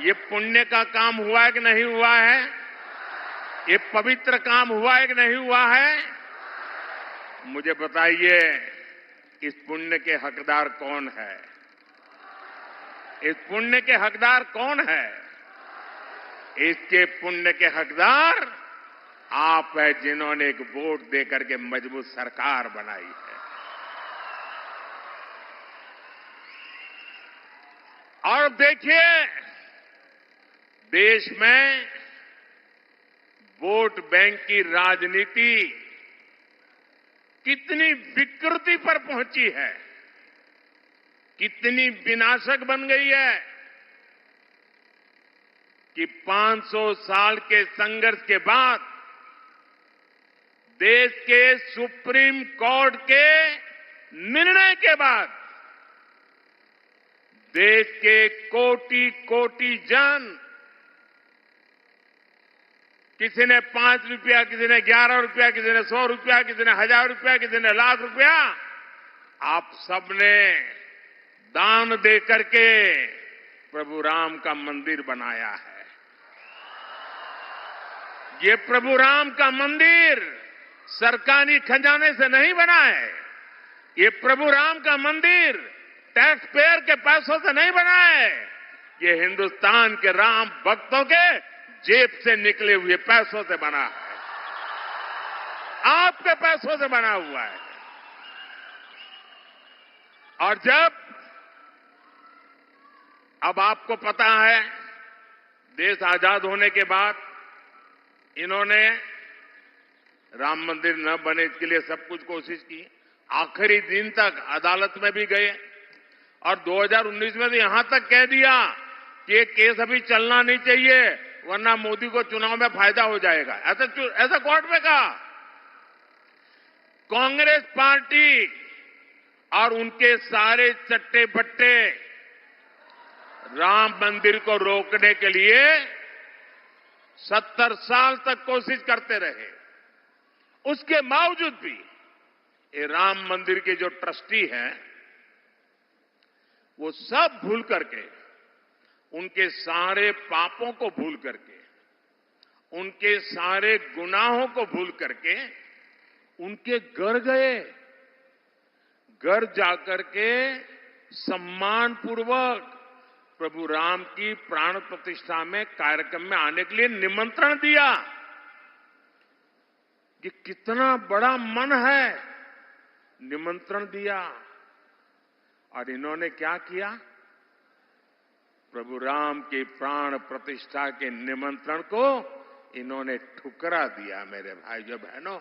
ये पुण्य का काम हुआ है कि नहीं हुआ है? ये पवित्र काम हुआ है कि नहीं हुआ है? मुझे बताइए, इस पुण्य के हकदार कौन है? इस पुण्य के हकदार कौन है? इसके पुण्य के हकदार आप है, जिन्होंने एक वोट देकर के मजबूत सरकार बनाई है। और देखिए, देश में वोट बैंक की राजनीति कितनी विकृति पर पहुंची है, कितनी विनाशक बन गई है कि 500 साल के संघर्ष के बाद देश के सुप्रीम कोर्ट के निर्णय के बाद देश के कोटि कोटि जन, किसी ने 5 रुपया, किसी ने 11 रुपया, किसी ने 100 रुपया, किसी ने 1000 रुपया, किसी ने लाख रुपया, आप सबने दान दे करके प्रभु राम का मंदिर बनाया है। ये प्रभु राम का मंदिर सरकारी खजाने से नहीं बना है। ये प्रभु राम का मंदिर टैक्स पेयर के पैसों से नहीं बना है। ये हिंदुस्तान के राम भक्तों के जेब से निकले हुए पैसों से बना है, आपके पैसों से बना हुआ है। और जब अब आपको पता है, देश आजाद होने के बाद इन्होंने राम मंदिर न बने इसके लिए सब कुछ कोशिश की। आखिरी दिन तक अदालत में भी गए और 2019 में तो यहां तक कह दिया कि ये केस अभी चलना नहीं चाहिए वरना मोदी को चुनाव में फायदा हो जाएगा। ऐसा कोर्ट में कहा। कांग्रेस पार्टी और उनके सारे चट्टे बट्टे राम मंदिर को रोकने के लिए 70 साल तक कोशिश करते रहे। उसके बावजूद भी ये राम मंदिर के जो ट्रस्टी हैं वो सब भूल करके, उनके सारे पापों को भूल करके, उनके सारे गुनाहों को भूल करके उनके घर गए। घर जाकर के सम्मानपूर्वक प्रभु राम की प्राण प्रतिष्ठा में कार्यक्रम में आने के लिए निमंत्रण दिया। कि कितना बड़ा मन है, निमंत्रण दिया। और इन्होंने क्या किया? प्रभु राम की प्राण प्रतिष्ठा के निमंत्रण को इन्होंने ठुकरा दिया। मेरे भाइयों बहनों,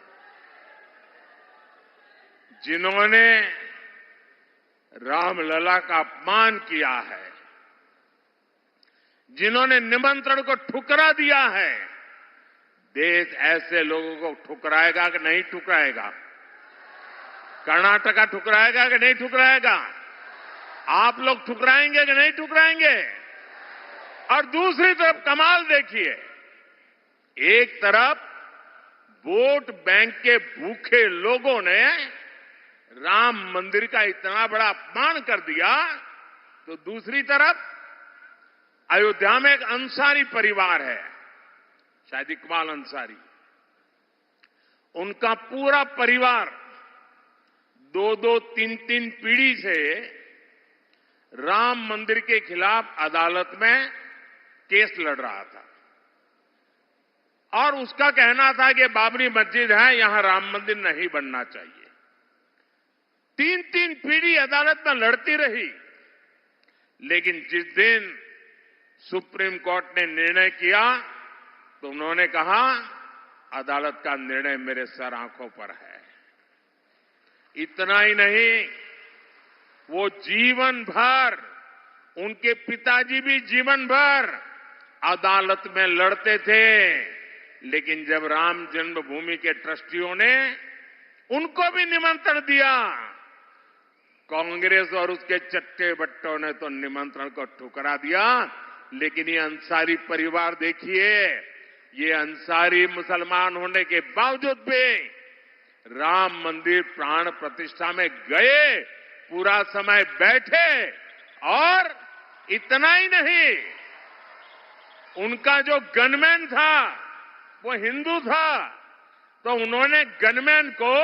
जिन्होंने रामलला का अपमान किया है, जिन्होंने निमंत्रण को ठुकरा दिया है, देश ऐसे लोगों को ठुकराएगा कि नहीं ठुकराएगा? कर्नाटका ठुकराएगा कि नहीं ठुकराएगा? आप लोग ठुकराएंगे कि नहीं ठुकराएंगे? और दूसरी तरफ कमाल देखिए, एक तरफ वोट बैंक के भूखे लोगों ने राम मंदिर का इतना बड़ा अपमान कर दिया, तो दूसरी तरफ अयोध्या में एक अंसारी परिवार है, शायद इकबाल अंसारी, उनका पूरा परिवार 2-2, 3-3 पीढ़ी से राम मंदिर के खिलाफ अदालत में केस लड़ रहा था। और उसका कहना था कि बाबरी मस्जिद है, यहां राम मंदिर नहीं बनना चाहिए। 3-3 पीढ़ी अदालत में लड़ती रही। लेकिन जिस दिन सुप्रीम कोर्ट ने निर्णय किया तो उन्होंने कहा अदालत का निर्णय मेरे सर आंखों पर है। इतना ही नहीं, वो जीवन भर, उनके पिताजी भी जीवन भर अदालत में लड़ते थे। लेकिन जब राम जन्मभूमि के ट्रस्टियों ने उनको भी निमंत्रण दिया, कांग्रेस और उसके चट्टे बट्टों ने तो निमंत्रण को ठुकरा दिया। लेकिन ये अंसारी परिवार देखिए, ये अंसारी मुसलमान होने के बावजूद भी राम मंदिर प्राण प्रतिष्ठा में गए, पूरा समय बैठे। और इतना ही नहीं, उनका जो गनमैन था वो हिंदू था, तो उन्होंने गनमैन को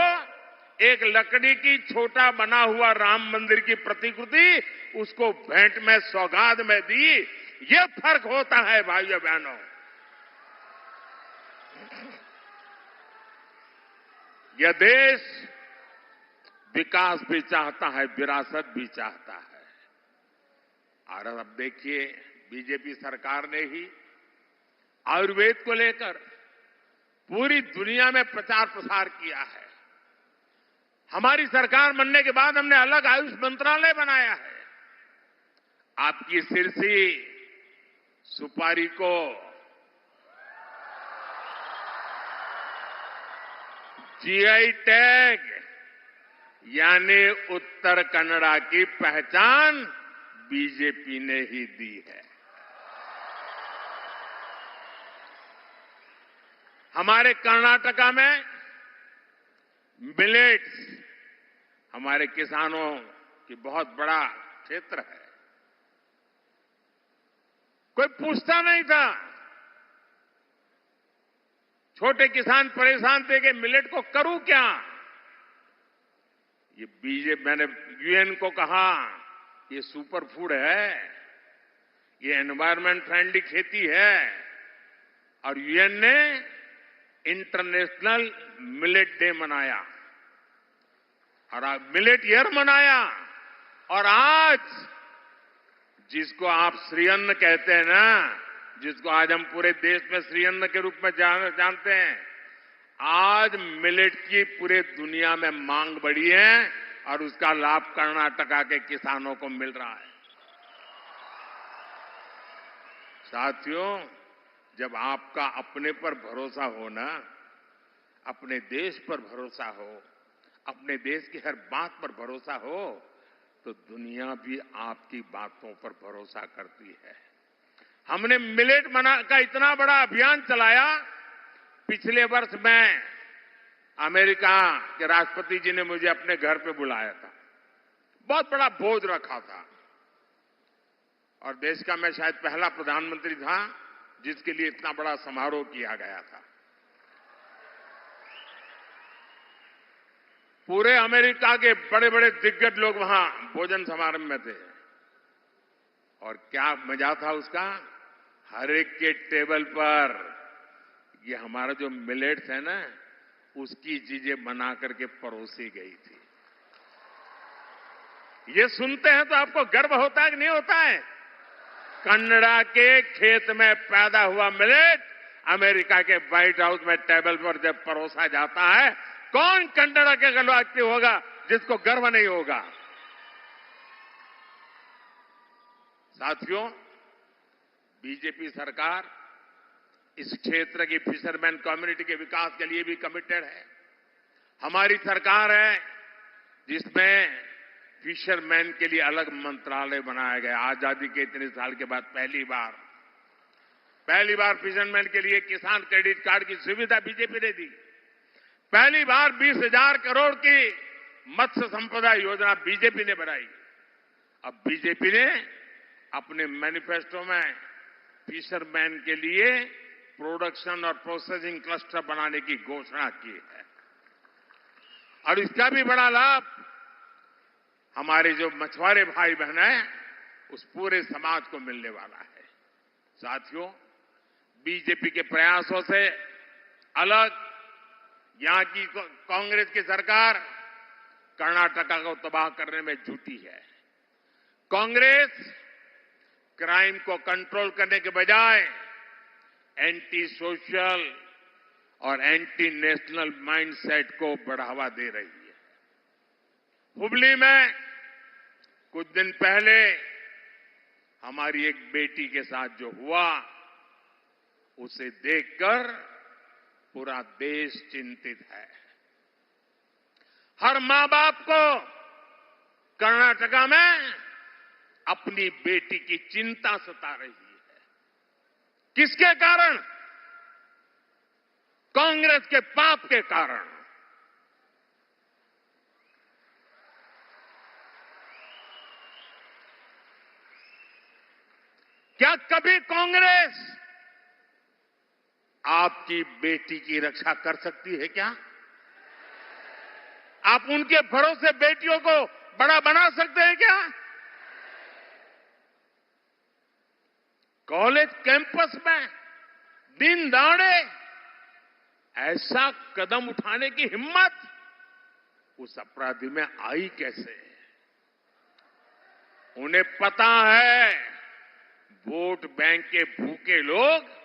एक लकड़ी की छोटा बना हुआ राम मंदिर की प्रतिकृति उसको भेंट में सौगात में दी। ये फर्क होता है भाइयों बहनों। यह देश विकास भी चाहता है, विरासत भी चाहता है। और अब देखिए, बीजेपी सरकार ने ही आयुर्वेद को लेकर पूरी दुनिया में प्रचार प्रसार किया है। हमारी सरकार बनने के बाद हमने अलग आयुष मंत्रालय बनाया है। आपकी सिरसी सुपारी को जीआई टैग यानी उत्तर कन्नड़ा की पहचान बीजेपी ने ही दी है। हमारे कर्नाटका में मिलेट्स, हमारे किसानों की बहुत बड़ा क्षेत्र है। कोई पूछता नहीं था। छोटे किसान परेशान थे कि मिलेट को करूं क्या। ये बीजेपी, मैंने यूएन को कहा ये सुपर फूड है, ये एनवायरमेंट फ्रेंडली खेती है। और यूएन ने इंटरनेशनल मिलेट डे मनाया और मिलेट ईयर मनाया। और आज जिसको आप श्री अन्न कहते हैं ना, जिसको आज हम पूरे देश में श्री अन्न के रूप में जानते हैं, आज मिलेट की पूरे दुनिया में मांग बढ़ी है। और उसका लाभ कर्नाटका के किसानों को मिल रहा है। साथियों, जब आपका अपने पर भरोसा हो ना, अपने देश पर भरोसा हो, अपने देश की हर बात पर भरोसा हो, तो दुनिया भी आपकी बातों पर भरोसा करती है। हमने मिलेट मना का इतना बड़ा अभियान चलाया। पिछले वर्ष मैं अमेरिका के राष्ट्रपति जी ने मुझे अपने घर पे बुलाया था। बहुत बड़ा भोज रखा था और देश का मैं शायद पहला प्रधानमंत्री था जिसके लिए इतना बड़ा समारोह किया गया था। पूरे अमेरिका के बड़े बड़े दिग्गज लोग वहां भोजन समारोह में थे और क्या मजा था उसका। हर एक के टेबल पर ये हमारा जो मिलेट्स है ना, उसकी चीजें बना करके परोसी गई थी। ये सुनते हैं तो आपको गर्व होता है कि नहीं होता है? कनाडा के खेत में पैदा हुआ मिलेट अमेरिका के व्हाइट हाउस में टेबल पर जब परोसा जाता है, कौन कनाडा के व्यक्ति होगा जिसको गर्व नहीं होगा? साथियों, बीजेपी सरकार इस क्षेत्र की फिशरमैन कम्युनिटी के विकास के लिए भी कमिटेड है। हमारी सरकार है जिसमें फिशरमैन के लिए अलग मंत्रालय बनाया गया। आजादी के इतने साल के बाद पहली बार फिशरमैन के लिए किसान क्रेडिट कार्ड की सुविधा बीजेपी ने दी। पहली बार 20,000 करोड़ की मत्स्य संपदा योजना बीजेपी ने बनाई। अब बीजेपी ने अपने मैनिफेस्टो में फिशरमैन के लिए प्रोडक्शन और प्रोसेसिंग क्लस्टर बनाने की घोषणा की है और इसका भी बड़ा लाभ हमारे जो मछुआरे भाई बहन हैं उस पूरे समाज को मिलने वाला है। साथियों, बीजेपी के प्रयासों से अलग यहां की कांग्रेस की सरकार कर्नाटका को तबाह करने में जुटी है। कांग्रेस क्राइम को कंट्रोल करने के बजाय एंटी सोशल और एंटी नेशनल माइंडसेट को बढ़ावा दे रही है। हुबली में कुछ दिन पहले हमारी एक बेटी के साथ जो हुआ, उसे देखकर पूरा देश चिंतित है। हर मां बाप को कर्नाटका में अपनी बेटी की चिंता सता रही है। किसके कारण? कांग्रेस के पाप के कारण। क्या कभी कांग्रेस आपकी बेटी की रक्षा कर सकती है क्या? आप उनके भरोसे बेटियों को बड़ा बना सकते हैं क्या? कॉलेज कैंपस में दिन दहाड़े ऐसा कदम उठाने की हिम्मत उस अपराधी में आई कैसे? उन्हें पता है वोट बैंक के भूखे लोग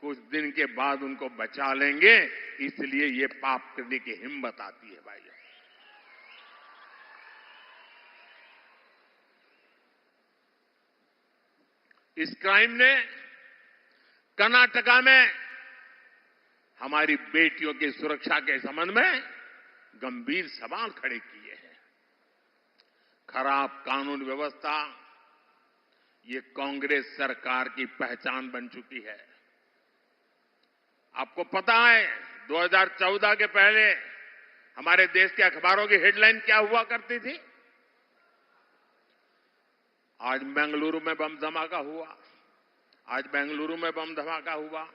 कुछ दिन के बाद उनको बचा लेंगे, इसलिए ये पाप करने की हिम्मत आती है। भाई, इस क्राइम ने कर्नाटका में हमारी बेटियों की सुरक्षा के संबंध में गंभीर सवाल खड़े किए हैं। खराब कानून व्यवस्था ये कांग्रेस सरकार की पहचान बन चुकी है। आपको पता है 2014 के पहले हमारे देश के अखबारों की हेडलाइन क्या हुआ करती थी? आज बेंगलुरु में बम धमाका हुआ, आज बेंगलुरु में बम धमाका हुआ,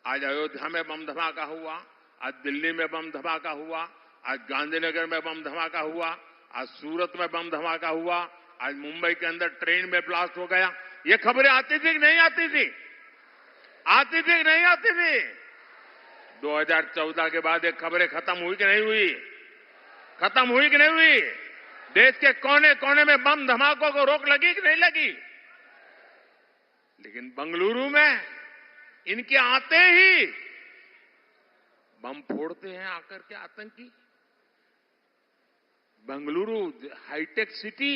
आज अयोध्या में बम धमाका हुआ, आज दिल्ली में बम धमाका हुआ, आज गांधीनगर में बम धमाका हुआ, आज सूरत में बम धमाका हुआ, आज मुंबई के अंदर ट्रेन में ब्लास्ट हो गया। ये खबरें आती थी कि नहीं आती थी? आती थी कि नहीं आती थी? 2014 के बाद ये खबरें खत्म हुई कि नहीं हुई? खत्म हुई कि नहीं हुई? देश के कोने कोने में बम धमाकों को रोक लगी कि नहीं लगी? लेकिन बेंगलुरु में इनके आते ही बम फोड़ते हैं आकर के आतंकी। बेंगलुरु हाईटेक सिटी,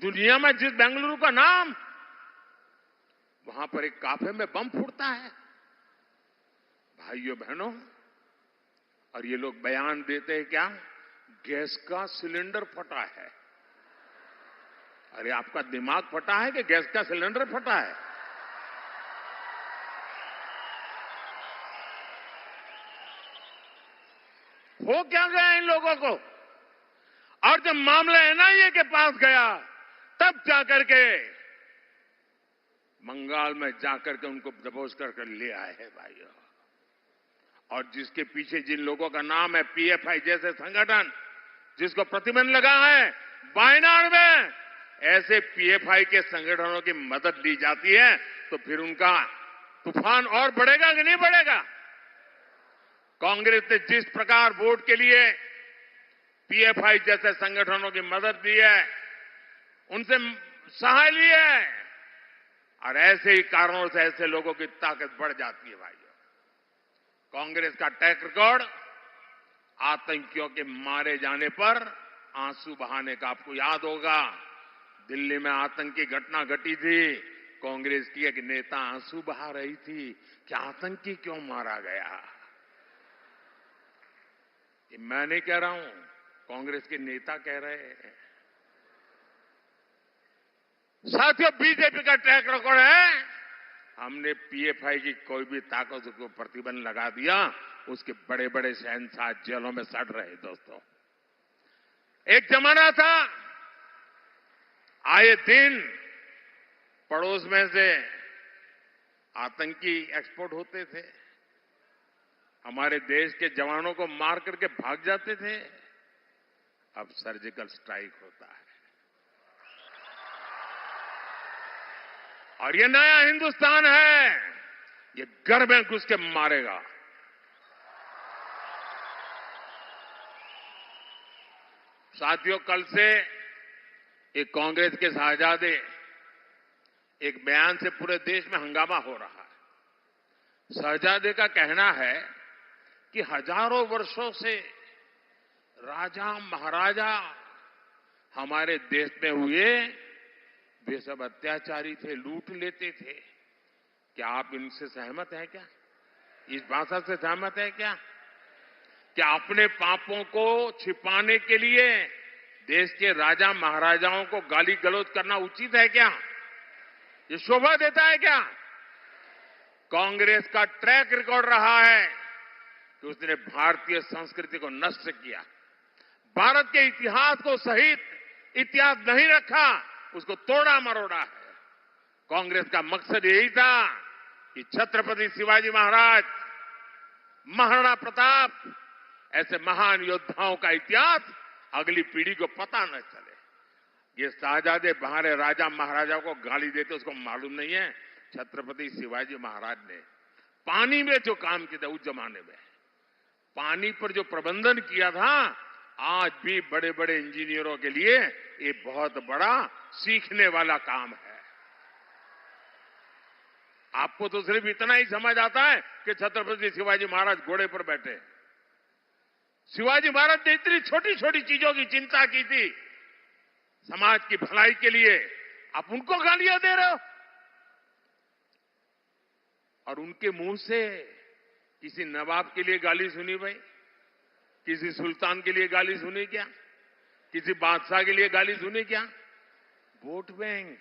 दुनिया में जिस बेंगलुरु का नाम, वहां पर एक काफे में बम फूटता है। भाइयों बहनों, और ये लोग बयान देते हैं क्या, गैस का सिलेंडर फटा है। अरे आपका दिमाग फटा है कि गैस का सिलेंडर फटा है? हो क्या गया इन लोगों को? और जब मामला एनआईए के पास गया, तब जाकर के बंगाल में जाकर के उनको दबोच करके ले आए हैं भाइयों। और जिसके पीछे जिन लोगों का नाम है, पीएफआई जैसे संगठन, जिसको प्रतिबंध लगा है वायनाड में, ऐसे पीएफआई के संगठनों की मदद ली जाती है, तो फिर उनका तूफान और बढ़ेगा कि नहीं बढ़ेगा? कांग्रेस ने जिस प्रकार वोट के लिए पीएफआई जैसे संगठनों की मदद दी है, उनसे सहाय ली है, और ऐसे ही कारणों से ऐसे लोगों की ताकत बढ़ जाती है भाइयों। कांग्रेस का ट्रैक रिकॉर्ड आतंकियों के मारे जाने पर आंसू बहाने का, आपको याद होगा दिल्ली में आतंकी घटना घटी थी, कांग्रेस की एक नेता आंसू बहा रही थी कि आतंकी क्यों मारा गया। ये मैं नहीं कह रहा हूं, कांग्रेस के नेता कह रहे हैं। साथियों, बीजेपी का ट्रैक रिकॉर्ड है, हमने पीएफआई की कोई भी ताकत को प्रतिबंध लगा दिया, उसके बड़े बड़े शहंशाह जेलों में सड़ रहे। दोस्तों, एक जमाना था आए दिन पड़ोस में से आतंकी एक्सपोर्ट होते थे, हमारे देश के जवानों को मार करके भाग जाते थे। अब सर्जिकल स्ट्राइक होता है, और ये नया हिंदुस्तान है, ये घर में घुस के मारेगा। साथियों, कल से एक कांग्रेस के साहजादे एक बयान से पूरे देश में हंगामा हो रहा है। शहजादे का कहना है कि हजारों वर्षों से राजा महाराजा हमारे देश में हुए, वे सब अत्याचारी थे, लूट लेते थे। क्या आप इनसे सहमत हैं क्या? इस भाषा से सहमत हैं क्या? क्या अपने पापों को छिपाने के लिए देश के राजा महाराजाओं को गाली गलौज करना उचित है क्या? ये शोभा देता है क्या? कांग्रेस का ट्रैक रिकॉर्ड रहा है कि उसने भारतीय संस्कृति को नष्ट किया, भारत के इतिहास को सहित इतिहास नहीं रखा, उसको तोड़ा मरोड़ा है। कांग्रेस का मकसद यही था कि छत्रपति शिवाजी महाराज, महाराणा प्रताप, ऐसे महान योद्धाओं का इतिहास अगली पीढ़ी को पता न चले। ये शाहजादे बाहर राजा महाराजा को गाली देते, उसको मालूम नहीं है छत्रपति शिवाजी महाराज ने पानी में जो काम किया था, उस जमाने में पानी पर जो प्रबंधन किया था, आज भी बड़े बड़े इंजीनियरों के लिए ये बहुत बड़ा सीखने वाला काम है। आपको तो सिर्फ इतना ही समझ आता है कि छत्रपति शिवाजी महाराज घोड़े पर बैठे। शिवाजी महाराज ने इतनी छोटी छोटी चीजों की चिंता की थी समाज की भलाई के लिए, आप उनको गालियां दे रहे हो। और उनके मुंह से किसी नवाब के लिए गाली सुनी भाई? किसी सुल्तान के लिए गाली सुनी क्या? किसी बादशाह के लिए गाली सुनी क्या? Vote bank.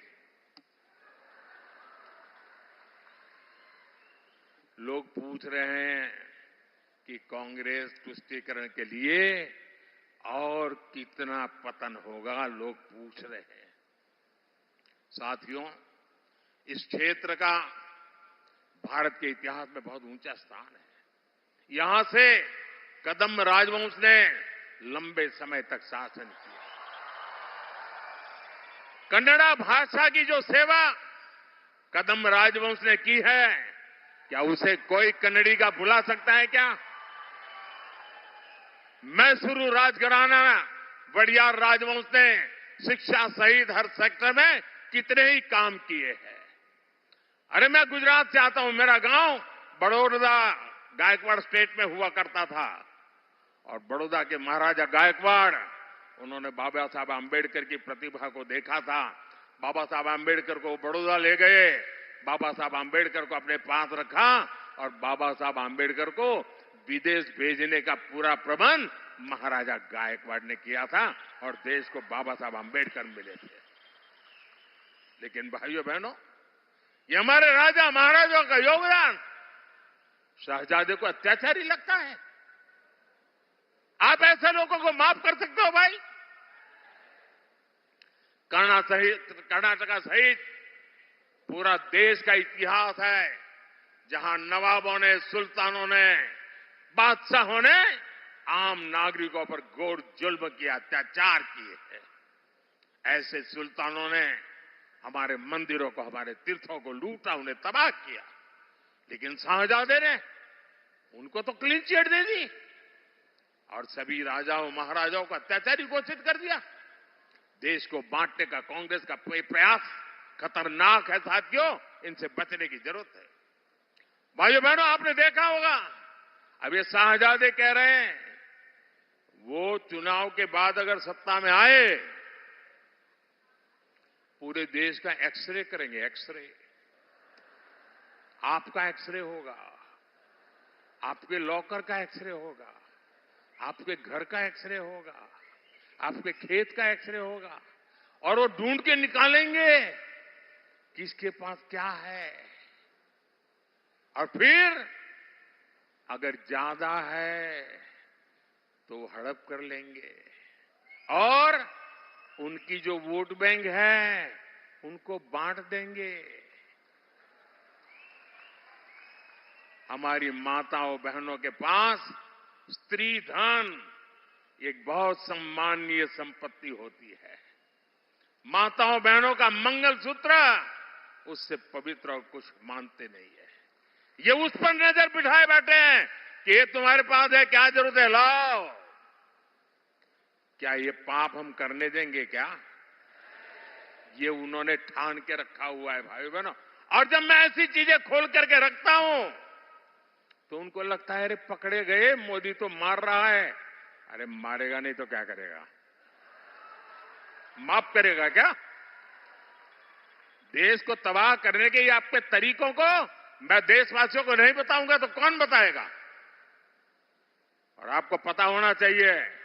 लोग पूछ रहे हैं कि कांग्रेस तुष्टीकरण के लिए और कितना पतन होगा, लोग पूछ रहे हैं। साथियों, इस क्षेत्र का भारत के इतिहास में बहुत ऊंचा स्थान है। यहां से कदम राजवंश ने लंबे समय तक शासन किया। कन्नड़ा भाषा की जो सेवा कदम राजवंश ने की है, क्या उसे कोई कन्नड़ी का भुला सकता है क्या? मैसूरू राजघराना वडियार राजवंश ने शिक्षा सहित हर सेक्टर में कितने ही काम किए हैं। अरे मैं गुजरात से आता हूं, मेरा गांव बड़ौदा गायकवाड़ स्टेट में हुआ करता था। और बड़ौदा के महाराजा गायकवाड़, उन्होंने बाबा साहब आम्बेडकर की प्रतिभा को देखा था। बाबा साहब आम्बेडकर को बड़ौदा ले गए, बाबा साहब आम्बेडकर को अपने पास रखा और बाबा साहब आम्बेडकर को विदेश भेजने का पूरा प्रबंध महाराजा गायकवाड़ ने किया था और देश को बाबा साहब आम्बेडकर मिले थे। लेकिन भाइयों बहनों, ये हमारे राजा महाराजाओं का योगदान शहजादे को अत्याचारी लगता है? आप ऐसे लोगों को माफ कर सकते हो भाई? कर्नाटका सहित पूरा देश का इतिहास है जहां नवाबों ने, सुल्तानों ने, बादशाहों ने आम नागरिकों पर घोर जुल्म किया, अत्याचार किए हैं। ऐसे सुल्तानों ने हमारे मंदिरों को, हमारे तीर्थों को लूटा, उन्हें तबाह किया। लेकिन शाहजादे ने उनको तो क्लीन चिट दे दी और सभी राजाओं महाराजाओं को अत्याचारी घोषित कर दिया। देश को बांटने का कांग्रेस का प्रयास खतरनाक है साथियों, इनसे बचने की जरूरत है। भाइयों बहनों, आपने देखा होगा, अब ये शाहजादे कह रहे हैं वो चुनाव के बाद अगर सत्ता में आए पूरे देश का एक्सरे करेंगे। एक्सरे, आपका एक्सरे होगा, आपके लॉकर का एक्सरे होगा, आपके घर का एक्सरे होगा, आपके खेत का एक्सरे होगा और वो ढूंढ के निकालेंगे किसके पास क्या है। और फिर अगर ज्यादा है तो हड़प कर लेंगे और उनकी जो वोट बैंक है उनको बांट देंगे। हमारी माताओं बहनों के पास स्त्री धन एक बहुत सम्माननीय संपत्ति होती है। माताओं बहनों का मंगलसूत्र उससे पवित्र और कुछ मानते नहीं है। ये उस पर नजर बिठाए बैठे हैं कि ये तुम्हारे पास है, क्या जरूरत है, लाओ। क्या ये पाप हम करने देंगे क्या? ये उन्होंने ठान के रखा हुआ है भाई बहनों। और जब मैं ऐसी चीजें खोल करके रखता हूं तो उनको लगता है अरे पकड़े गए, मोदी तो मार रहा है। अरे मारेगा नहीं तो क्या करेगा? माफ करेगा क्या? देश को तबाह करने के ये आपके तरीकों को मैं देशवासियों को नहीं बताऊंगा तो कौन बताएगा? और आपको पता होना चाहिए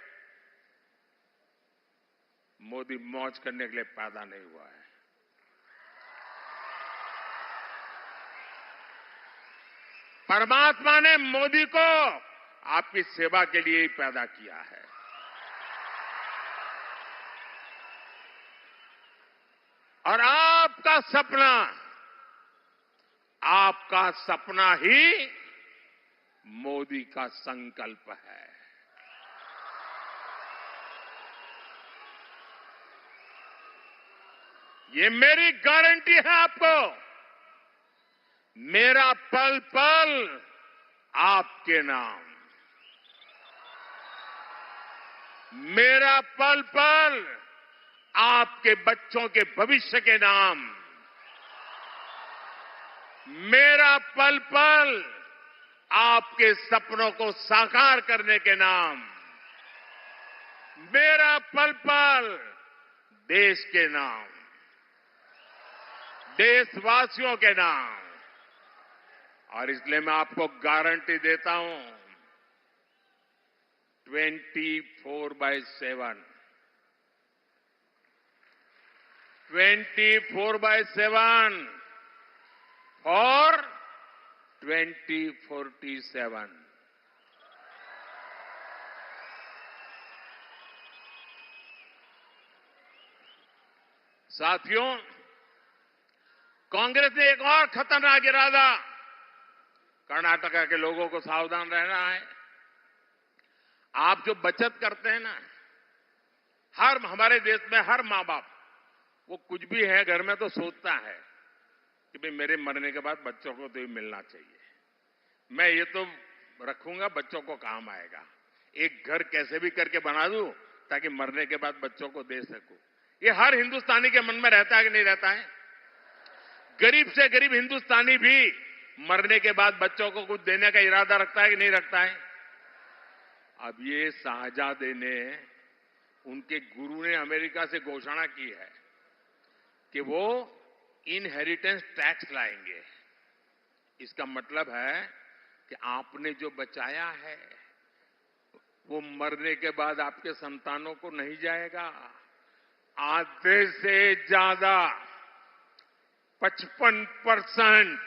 मोदी मौज करने के लिए पैदा नहीं हुआ है। परमात्मा ने मोदी को आपकी सेवा के लिए ही पैदा किया है। और आपका सपना ही मोदी का संकल्प है। ये मेरी गारंटी है आपको। मेरा पल पल आपके नाम, मेरा पल पल आपके बच्चों के भविष्य के नाम, मेरा पल पल आपके सपनों को साकार करने के नाम, मेरा पल पल देश के नाम, देशवासियों के नाम। और इसलिए मैं आपको गारंटी देता हूं 24/7 और 2047। साथियों, कांग्रेस ने एक और खतरनाक इरादा, कर्नाटका के लोगों को सावधान रहना है। आप जो बचत करते हैं ना, हमारे देश में हर माँ बाप वो कुछ भी है घर में तो सोचता है कि भाई मेरे मरने के बाद बच्चों को तो ये मिलना चाहिए, मैं ये तो रखूंगा, बच्चों को काम आएगा, एक घर कैसे भी करके बना दूं ताकि मरने के बाद बच्चों को दे सकूं। ये हर हिंदुस्तानी के मन में रहता है कि नहीं रहता है? गरीब से गरीब हिंदुस्तानी भी मरने के बाद बच्चों को कुछ देने का इरादा रखता है कि नहीं रखता है? अब ये शाहजादे ने, उनके गुरु ने अमेरिका से घोषणा की है कि वो इनहेरिटेंस टैक्स लाएंगे। इसका मतलब है कि आपने जो बचाया है वो मरने के बाद आपके संतानों को नहीं जाएगा। आधे से ज्यादा 55%,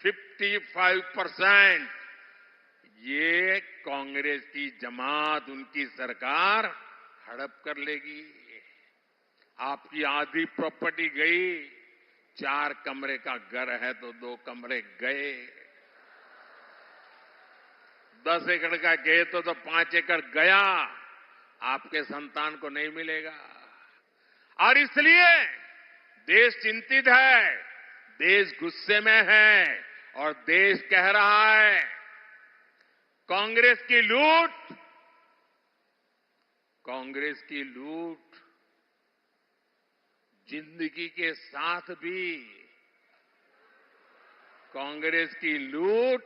55% ये कांग्रेस की जमात, उनकी सरकार हड़प कर लेगी। आपकी आधी प्रॉपर्टी गई। 4 कमरे का घर है तो 2 कमरे गए। 10 एकड़ का खेत तो 5 एकड़ गया। आपके संतान को नहीं मिलेगा। और इसलिए देश चिंतित है, देश गुस्से में है और देश कह रहा है कांग्रेस की लूट जिंदगी के साथ भी, कांग्रेस की लूट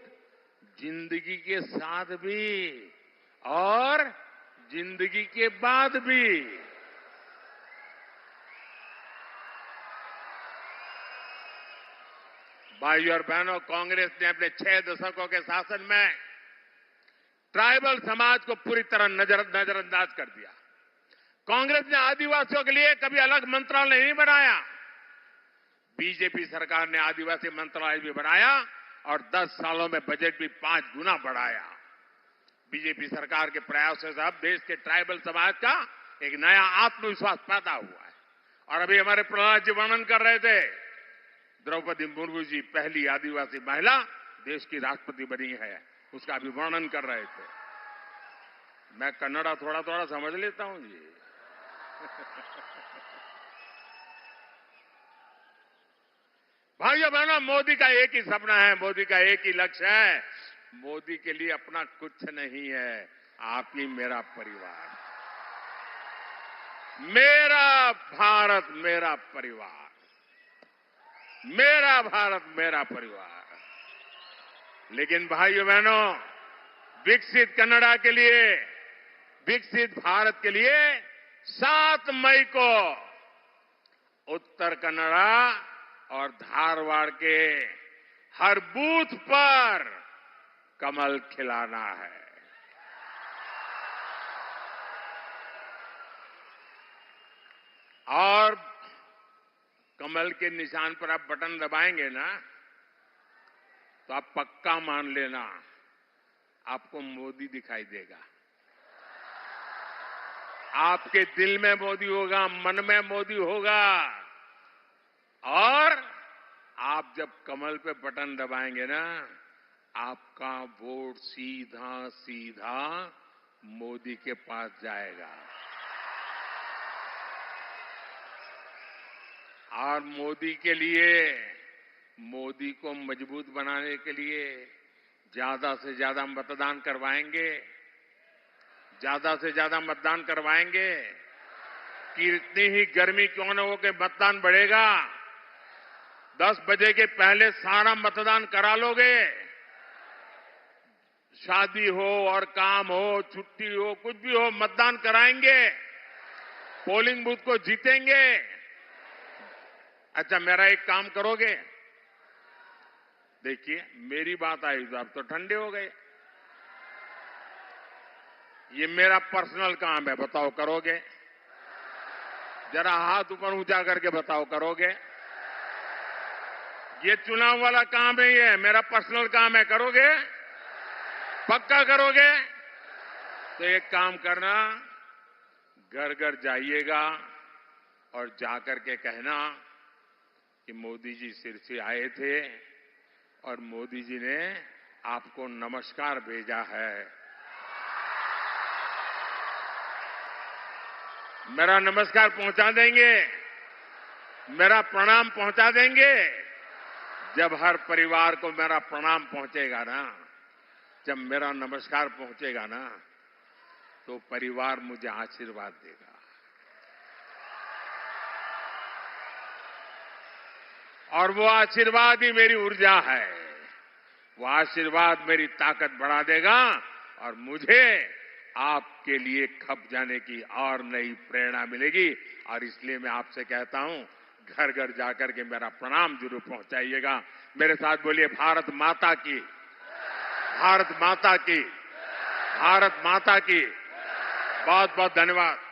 जिंदगी के साथ भी और जिंदगी के बाद भी। भाइयों और बहनों, कांग्रेस ने अपने 6 दशकों के शासन में ट्राइबल समाज को पूरी तरह नजरअंदाज कर दिया। कांग्रेस ने आदिवासियों के लिए कभी अलग मंत्रालय नहीं बनाया। बीजेपी सरकार ने आदिवासी मंत्रालय भी बनाया और 10 सालों में बजट भी 5 गुना बढ़ाया। बीजेपी सरकार के प्रयासों से अब देश के ट्राइबल समाज का एक नया आत्मविश्वास पैदा हुआ है। और अभी हमारे प्रहलाद जी वर्णन कर रहे थे, द्रौपदी मुर्मू जी पहली आदिवासी महिला देश की राष्ट्रपति बनी है, उसका भी वर्णन कर रहे थे। मैं कन्नड़ा थोड़ा थोड़ा समझ लेता हूं जी। भाइयों बहनों, मोदी का एक ही सपना है, मोदी का एक ही लक्ष्य है। मोदी के लिए अपना कुछ नहीं है, आप ही मेरा परिवार, मेरा भारत मेरा परिवार, मेरा भारत मेरा परिवार। लेकिन भाइयों बहनों, विकसित कन्नड़ा के लिए, विकसित भारत के लिए 7 मई को उत्तर कन्नड़ा और धारवाड़ के हर बूथ पर कमल खिलाना है। और कमल के निशान पर आप बटन दबाएंगे ना, तो आप पक्का मान लेना आपको मोदी दिखाई देगा। आपके दिल में मोदी होगा, मन में मोदी होगा। और आप जब कमल पे बटन दबाएंगे ना, आपका वोट सीधा सीधा मोदी के पास जाएगा। और मोदी के लिए, मोदी को मजबूत बनाने के लिए ज्यादा से ज्यादा मतदान करवाएंगे, ज्यादा से ज्यादा मतदान करवाएंगे। कितनी ही गर्मी क्यों न हो के मतदान बढ़ेगा। 10 बजे के पहले सारा मतदान करा लोगे। शादी हो और काम हो, छुट्टी हो, कुछ भी हो, मतदान कराएंगे, पोलिंग बूथ को जीतेंगे। अच्छा, मेरा एक काम करोगे? देखिए, मेरी बात आई तो आप तो ठंडे हो गए। ये मेरा पर्सनल काम है, बताओ करोगे? जरा हाथ ऊपर ऊंचा करके बताओ करोगे? ये चुनाव वाला काम नहीं है, मेरा पर्सनल काम है, करोगे? पक्का करोगे? तो एक काम करना, घर घर जाइएगा और जाकर के कहना कि मोदी जी सिरसी आए थे और मोदी जी ने आपको नमस्कार भेजा है। मेरा नमस्कार पहुंचा देंगे, मेरा प्रणाम पहुंचा देंगे। जब हर परिवार को मेरा प्रणाम पहुंचेगा ना, जब मेरा नमस्कार पहुंचेगा ना, तो परिवार मुझे आशीर्वाद देगा। और वो आशीर्वाद ही मेरी ऊर्जा है। वो आशीर्वाद मेरी ताकत बढ़ा देगा और मुझे आपके लिए खप जाने की और नई प्रेरणा मिलेगी। और इसलिए मैं आपसे कहता हूं, घर घर जाकर के मेरा प्रणाम जरूर पहुंचाइएगा। मेरे साथ बोलिए, भारत माता की, भारत माता की, भारत माता की। बहुत बहुत धन्यवाद।